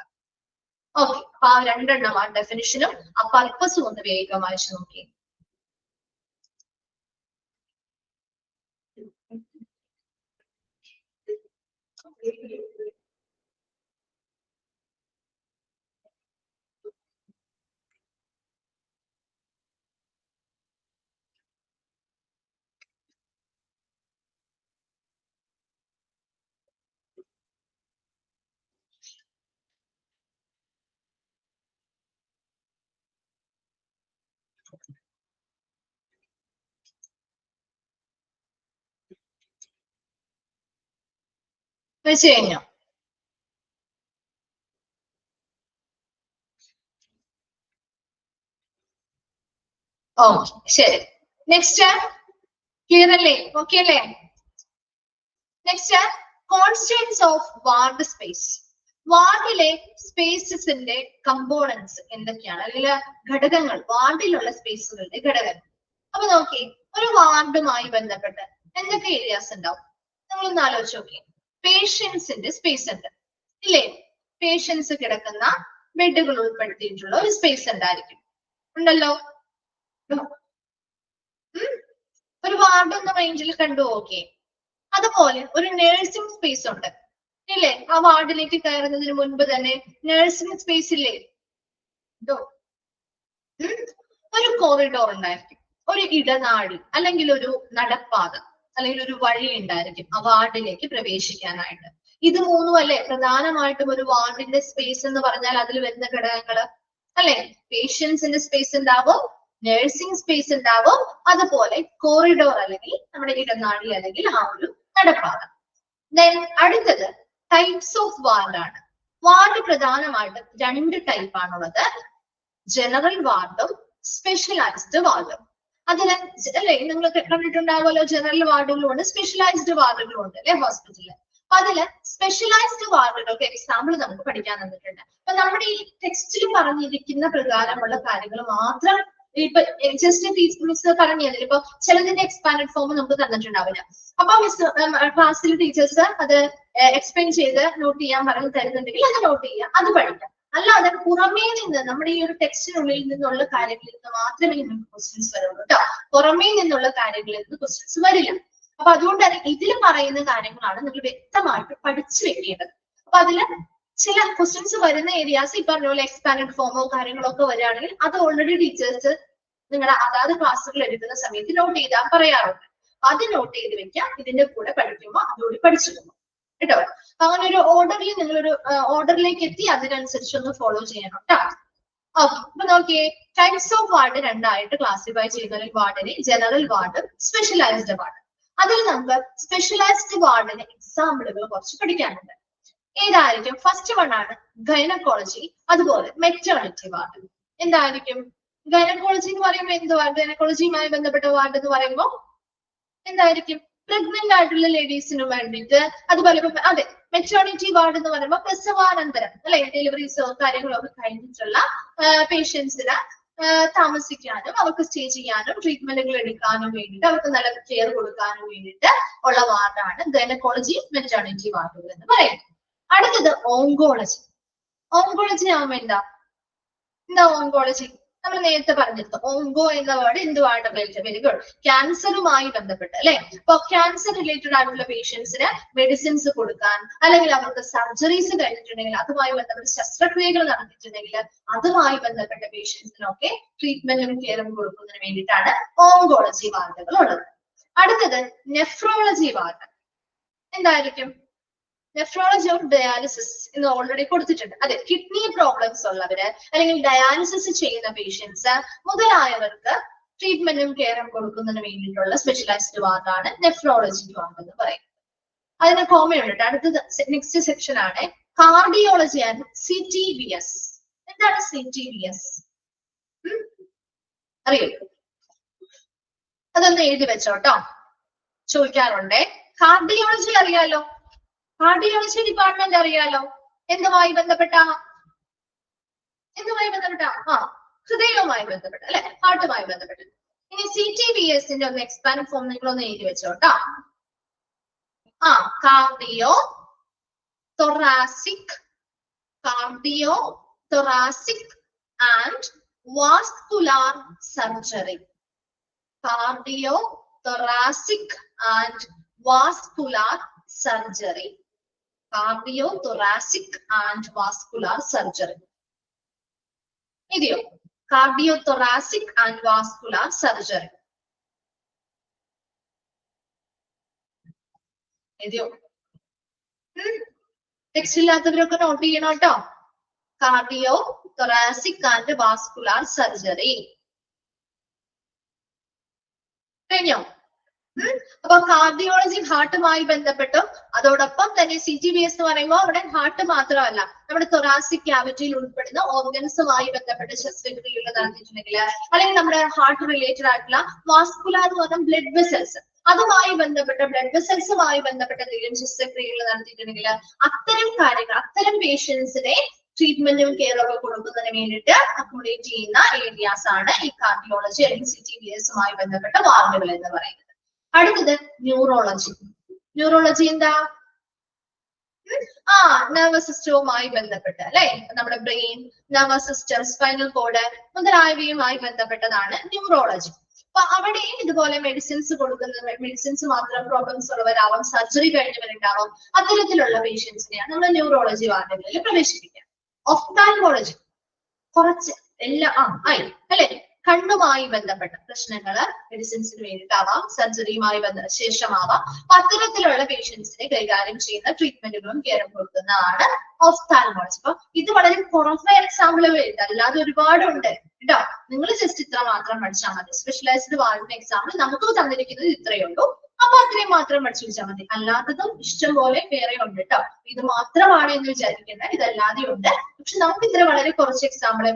ഓക്കെ, അപ്പൊ ആ രണ്ടെണ്ണം ആ ഡെഫിനിഷനും ആ പർപ്പസും ഒന്ന് വേഗം വായിച്ചു നോക്കി. വെച്ച് കഴിഞ്ഞോ? ഓക്കെ, ശരി. നെക്സ്റ്റ് ക്ലിയർ അല്ലേ? ഓക്കെ അല്ലേ? Next constants of ward space. വാർഡിലെ സ്പേസസിന്റെ കമ്പോണൻസ് എന്തൊക്കെയാണ്, അല്ലെങ്കിൽ ഘടകങ്ങൾ, വാർഡിലുള്ള സ്പേസുകളുടെ ഘടകങ്ങൾ. അപ്പൊ നോക്കി, ഒരു വാർഡുമായി ബന്ധപ്പെട്ട് എന്തൊക്കെ ഏരിയാസ് ഉണ്ടാവും? നിങ്ങളൊന്ന് ആലോചിച്ച് നോക്കി. പേഷ്യൻസിന്റെ സ്പേസ് ഉണ്ട് ഇല്ലേ? പേഷ്യൻസ് കിടക്കുന്ന ബെഡുകൾ ഉൾപ്പെടുത്തിയിട്ടുള്ള ഒരു സ്പേസ് ഉണ്ടായിരിക്കും, ഉണ്ടല്ലോ. ഒരു വാർഡ് എന്ന റേഞ്ചിൽ കണ്ടു. ഓക്കെ, അതുപോലെ ഒരു നഴ്സിംഗ് സ്പേസ് ഉണ്ട് ഇല്ലേ? ആ വാർഡിലേക്ക് കയറുന്നതിന് മുൻപ് തന്നെ നഴ്സിംഗ് സ്പേസ് ഇല്ലേ? ഒരു കോറിഡോർ ഉണ്ടായിരിക്കും, ഒരു ഇടനാഴി അല്ലെങ്കിൽ ഒരു നടപ്പാത അല്ലെങ്കിൽ ഒരു വഴി ഉണ്ടായിരിക്കും ആ വാർഡിലേക്ക് പ്രവേശിക്കാനായിട്ട്. ഇത് മൂന്നും അല്ലേ പ്രധാനമായിട്ടും ഒരു വാർഡിന്റെ സ്പേസ് എന്ന് പറഞ്ഞാൽ അതിൽ വരുന്ന ഘടകങ്ങള് അല്ലെ? പേഷ്യൻസിന്റെ സ്പേസ് ഉണ്ടാവും, നഴ്സിംഗ് സ്പേസ് ഉണ്ടാവും, അതുപോലെ കോറിഡോർ അല്ലെങ്കിൽ നമ്മുടെ ഇടനാഴി അല്ലെങ്കിൽ ആ ഒരു നടപ്പാത. ദെൻ അടുത്തത് ടൈപ്സ് ഓഫ് വാർഡാണ്. വാർഡ് പ്രധാനമായിട്ടും രണ്ട് ടൈപ്പ് ആണുള്ളത്, ജനറൽ വാർഡും സ്പെഷ്യലൈസ്ഡ് വാർഡും. അതിന് അല്ലെ നിങ്ങൾ കണ്ടിട്ടുണ്ടാവുമല്ലോ, ജനറൽ വാർഡുകളും ഉണ്ട്, സ്പെഷ്യലൈസ്ഡ് വാർഡുകളും ഉണ്ട് അല്ലെ ഹോസ്പിറ്റലിൽ. അപ്പൊ അതില് സ്പെഷ്യലൈസ്ഡ് വാർഡുകൾക്ക് എക്സാമ്പിൾ നമുക്ക് പഠിക്കാൻ തന്നിട്ടുണ്ട്. അപ്പൊ നമ്മുടെ ഈ ടെക്സ്റ്റിൽ പറഞ്ഞിരിക്കുന്ന പ്രകാരമുള്ള കാര്യങ്ങൾ മാത്രം ഇപ്പൊ ജസ്റ്റ് മിസ് പറഞ്ഞു തന്നില്ല. ഇപ്പൊ ചിലതിന്റെ എക്സ്പാൻഡഡ് ഫോം നമുക്ക് തന്നിട്ടുണ്ടാവില്ല. അപ്പൊ മിസ് ക്ലാസ്സിൽ ടീച്ചേഴ്സ് അത് എക്സ്പ്ലെയിൻ ചെയ്ത് നോട്ട് ചെയ്യാൻ പറഞ്ഞു തരുന്നുണ്ടെങ്കിൽ അത് നോട്ട് ചെയ്യുക, അത് പഠിക്കാം. അല്ലാതെ പുറമേ നിന്ന് നമ്മുടെ ഈ ഒരു ടെക്സ്റ്റിനുള്ളിൽ നിന്നുള്ള കാര്യങ്ങളിൽ നിന്ന് മാത്രമേ നിങ്ങൾക്ക് ക്വസ്റ്റ്യൻസ് വരുള്ളൂ കേട്ടോ. പുറമേ നിന്നുള്ള കാര്യങ്ങളിൽ നിന്ന് ക്വസ്റ്റ്യൻസ് വരില്ല. അപ്പൊ അതുകൊണ്ട് തന്നെ ഇതിൽ പറയുന്ന കാര്യങ്ങളാണ് നിങ്ങൾ വ്യക്തമായിട്ട് പഠിച്ചു വെക്കേണ്ടത്. അപ്പൊ അതില് ചില ക്വസ്റ്റ്യൻസ് വരുന്ന ഏരിയാസ് ഈ പറഞ്ഞ പോലെ എക്സ്പാൻഡഡ് ഫോമോ കാര്യങ്ങളോ ഒക്കെ വരികയാണെങ്കിൽ അത് ഓൾറെഡി ടീച്ചേഴ്സ് നിങ്ങളുടെ അതാത് ക്ലാസ്സുകൾ എടുക്കുന്ന സമയത്ത് നോട്ട് ചെയ്താൽ പറയാറുണ്ട്. അത് നോട്ട് ചെയ്ത് വെക്കാം, ഇതിന്റെ കൂടെ പഠിക്കുമ്പോൾ അതുകൂടി പഠിച്ചിടുന്നു കേട്ടോ. അങ്ങനെ ഒരു ഓർഡറിൽ നിങ്ങളൊരു ഓർഡറിലേക്ക് എത്തി അതിനനുസരിച്ച് ഒന്ന് ഫോളോ ചെയ്യണം കേട്ടോ. ഓക്കെ, അപ്പൊ നോക്കിയേ, ടൈപ്സ് ഓഫ് വാർഡ് രണ്ടായിട്ട് ക്ലാസിഫൈ ചെയ്യുന്ന വാർഡിനെ ജനറൽ വാർഡ്, സ്പെഷ്യലൈസ്ഡ് വാർഡ്. അതിൽ നമുക്ക് സ്പെഷ്യലൈസ്ഡ് വാർഡിന് എക്സാമ്പിളുകൾ കുറച്ച് പഠിക്കാനുണ്ട്. ഏതായിരിക്കും? ഫസ്റ്റ് വൺ ആണ് ഗൈനക്കോളജി, അതുപോലെ മെറ്റേണിറ്റി വാർഡ്. എന്തായിരിക്കും ഗൈനക്കോളജി എന്ന് പറയുമ്പോൾ? എന്തുവാ ഗൈനക്കോളജിയുമായി ബന്ധപ്പെട്ട വാർഡ് എന്ന് പറയുമ്പോൾ എന്തായിരിക്കും? പ്രഗ്നന്റ് ആയിട്ടുള്ള ലേഡീസിന് വേണ്ടിയിട്ട്, അതുപോലെ അതെ മെറ്റേണിറ്റി വാർഡ് എന്ന് പറയുമ്പോൾ പ്രസവാനന്തരം അല്ലെ, ഡെലിവറീസോ കാര്യങ്ങളോ ഒക്കെ കഴിഞ്ഞിട്ടുള്ള പേഷ്യൻസിന് താമസിക്കാനും അവർക്ക് സ്റ്റേ ചെയ്യാനും ട്രീറ്റ്മെന്റുകൾ എടുക്കാനും വേണ്ടിയിട്ട് അവർക്ക് നല്ല കെയർ കൊടുക്കാനും വേണ്ടിയിട്ട് ഉള്ള വാർഡാണ് ഗൈനക്കോളജി, മെറ്റേണിറ്റി വാർഡുകൾ എന്ന് പറയുന്നത്. അടുത്തത് ഓങ്കോളജി. ഓങ്കോളജി ആവുമ്പോ എന്താ ഓങ്കോളജി? നമ്മൾ നേരത്തെ പറഞ്ഞിരുന്നു ഓങ്കോ എന്ന വേർഡ് എന്തുവാണ്? വെരി ഗുഡ്, ക്യാൻസറുമായി ബന്ധപ്പെട്ട് അല്ലെ. അപ്പൊ ക്യാൻസർ റിലേറ്റഡ് ആയിട്ടുള്ള പേഷ്യൻസിന് മെഡിസിൻസ് കൊടുക്കാൻ, അല്ലെങ്കിൽ അവർക്ക് സർജറീസ് കഴിഞ്ഞിട്ടുണ്ടെങ്കിൽ അതുമായി ബന്ധപ്പെട്ട ശസ്ത്രക്രിയകൾ നടത്തിയിട്ടുണ്ടെങ്കിൽ അതുമായി ബന്ധപ്പെട്ട പേഷ്യൻസിനൊക്കെ ട്രീറ്റ്മെന്റും കെയറും കൊടുക്കുന്നതിന് വേണ്ടിയിട്ടാണ് ഓങ്കോളജി വാർഡുകൾ ഉള്ളത്. അടുത്തത് നെഫ്രോളജി വാർഡ്. എന്തായിരിക്കും? നെഫ്രോളജി ഓഫ് ഡയാലിസിസ് എന്ന് ഓൾറെഡി കൊടുത്തിട്ടുണ്ട്. അതെ, കിഡ്നി പ്രോബ്ലംസ് ഉള്ളവര് അല്ലെങ്കിൽ ഡയാലിസിസ് ചെയ്യുന്ന പേഷ്യൻസ് മുതലായവർക്ക് ട്രീറ്റ്മെന്റും കെയറും കൊടുക്കുന്നതിന് വേണ്ടിയിട്ടുള്ള സ്പെഷ്യലൈസ്ഡ് വാർഡാണ് നെഫ്രോളജി വാർഡ് എന്ന് പറയുന്നത്. അതിന് കോമയുണ്ട്. അടുത്തത് നെക്സ്റ്റ് സെക്ഷൻ ആണ് കാർഡിയോളജി ആൻഡ് CTVS. എന്താണ് CTVS? അറിയോ? അതൊന്ന് എഴുതി വെച്ചോട്ടോ, ചോദിക്കാറുണ്ടേ. കാർഡിയോളജി അറിയാലോ, കാർഡിയോളജി ഡിപ്പാർട്ട്മെന്റ് അറിയാലോ. എന്തുമായി ബന്ധപ്പെട്ട ഹൃദയവുമായി ബന്ധപ്പെട്ട് അല്ലെ, ഹാർട്ടുമായി ബന്ധപ്പെട്ട്. ഇനി CTBS-ന്റെ ഒന്ന് എക്സ്പാൻഡ് ഫോം നിങ്ങളൊന്ന് എഴുതി വെച്ചോട്ടോ. Cardio thoracic, cardio thoracic and vascular surgery. Cardio thoracic and vascular surgery. Cardio thoracic and vascular surgery. Idiyo. Cardio thoracic and vascular surgery. Idiyo. Text ഇല്ലാത്തവരൊക്കെ നോട്ട് ചെയ്യണം കേട്ടോ. Cardio thoracic and vascular surgery. കഴിഞ്ഞോ? അപ്പൊ കാർഡിയോളജി ഹാർട്ടുമായി ബന്ധപ്പെട്ടും അതോടൊപ്പം തന്നെ CTBS എന്ന് പറയുമ്പോൾ അവിടെ ഹാർട്ട് മാത്രമല്ല നമ്മുടെ thoracic ക്യാവിറ്റിയിൽ ഉൾപ്പെടുന്ന ഓർഗൻസുമായി ബന്ധപ്പെട്ട ശസ്ത്രക്രിയകൾ നടത്തിയിട്ടുണ്ടെങ്കിൽ, അല്ലെങ്കിൽ നമ്മുടെ ഹാർട്ട് റിലേറ്റഡ് ആയിട്ടുള്ള വാസ്കുലാർ എന്ന് പറഞ്ഞ ബ്ലഡ് വെസൽസ്, അതുമായി ബന്ധപ്പെട്ട ബ്ലഡ് വെസൽസുമായി ബന്ധപ്പെട്ട എന്തെങ്കിലും ശസ്ത്രക്രിയകൾ നടത്തിയിട്ടുണ്ടെങ്കിൽ അത്തരം കാര്യങ്ങൾ, അത്തരം പേഷ്യൻസിനെ ട്രീറ്റ്മെന്റും കെയറും ഒക്കെ കൊടുക്കുന്നതിന് വേണ്ടിയിട്ട് അക്കോമഡേറ്റ് ചെയ്യുന്ന ഏരിയാസ് ആണ് ഈ കാർഡിയോളജി അല്ലെങ്കിൽ CTBS-മായി ബന്ധപ്പെട്ട വാർഡുകൾ എന്ന് പറയുന്നത്. അടുത്തത് ന്യൂറോളജി. ന്യൂറോളജി എന്താ? നെർവസ് സിസ്റ്റവുമായി ബന്ധപ്പെട്ട് അല്ലെ, നമ്മുടെ brain, nervous system, spinal cord മുതലായവയുമായി ബന്ധപ്പെട്ടതാണ് ന്യൂറോളജി. അപ്പൊ അവിടെയും ഇതുപോലെ മെഡിസിൻസ് കൊടുക്കുന്ന, മെഡിസിൻസ് മാത്രം പ്രോബ്ലംസ് ഉള്ളവരാവാം, സർജറി കഴിഞ്ഞവരുണ്ടാവാം. അത്തരത്തിലുള്ള പേഷ്യൻസിനെയാണ് നമ്മൾ ന്യൂറോളജി വാർഡുകളിൽ പ്രവേശിപ്പിക്കുക. ഒഫ്താൽമോളജി കുറച്ച് എല്ലാം ആയി അല്ലെ, കണ്ണുമായി ബന്ധപ്പെട്ട പ്രശ്നങ്ങള് മെഡിസിൻസിന് വേണ്ടിയിട്ടാവാം, സർജറിയുമായി ശേഷമാവാം. അത്തരത്തിലുള്ള പേഷ്യൻസിനെ കൈകാര്യം ചെയ്യുന്ന ട്രീറ്റ്മെന്റുകളും കെയറും കൊടുക്കുന്നതാണ് ഒഫ്താൽമോളജി. അപ്പൊ ഇത് വളരെ കുറഞ്ഞ എക്സാമ്പിളുകൾ എഴുതാം, അല്ലാതെ ഒരുപാടുണ്ട് കേട്ടോ. നിങ്ങൾ ജസ്റ്റ് ഇത്ര മാത്രം പഠിച്ചാൽ മതി. സ്പെഷ്യലൈസ്ഡ് വാർഡിന്റെ എക്സാമ്പിൾ നമുക്ക് തന്നിരിക്കുന്നത് ഇത്രയേ ഉള്ളൂ. അപ്പൊ അത്രയും മാത്രം പഠിച്ചു വെച്ചാൽ മതി. അല്ലാത്തതും ഇഷ്ടം പോലെ വേറെ ഉണ്ട് കേട്ടോ. ഇത് മാത്രമാണ് എന്ന് വിചാരിക്കേണ്ട, ഇതല്ലാതെ ഉണ്ട്. പക്ഷെ നമുക്ക് ഇത്ര വളരെ കുറച്ച് എക്സാമ്പിളെ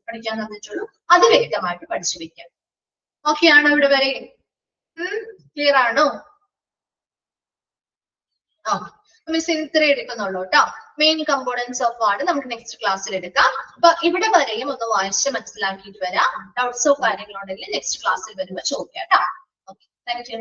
പഠിക്കാൻ തന്നിട്ടുള്ളൂ. അത് വ്യക്തമായിട്ട് പഠിച്ചു വെക്കാം. ഓക്കെ ആണോ ഇവിടെ വരെ? ക്ലിയർ ആണോ? മിസ് ഇത്രേ എടുക്കുന്നുള്ളൂ കേട്ടോ. മെയിൻ കമ്പോണൻസ് ഓഫ് വാർഡ് നമുക്ക് നെക്സ്റ്റ് ക്ലാസ്സിൽ എടുക്കാം. അപ്പൊ ഇവിടെ വരെയും ഒന്ന് വായിച്ച് മനസ്സിലാക്കിയിട്ട് വരാം. ഡൗട്ട്സോ കാര്യങ്ങളോ ഉണ്ടെങ്കിൽ നെക്സ്റ്റ് ക്ലാസ്സിൽ വരുമ്പോൾ ചോദിക്കാം കേട്ടോ. Okay, thank you.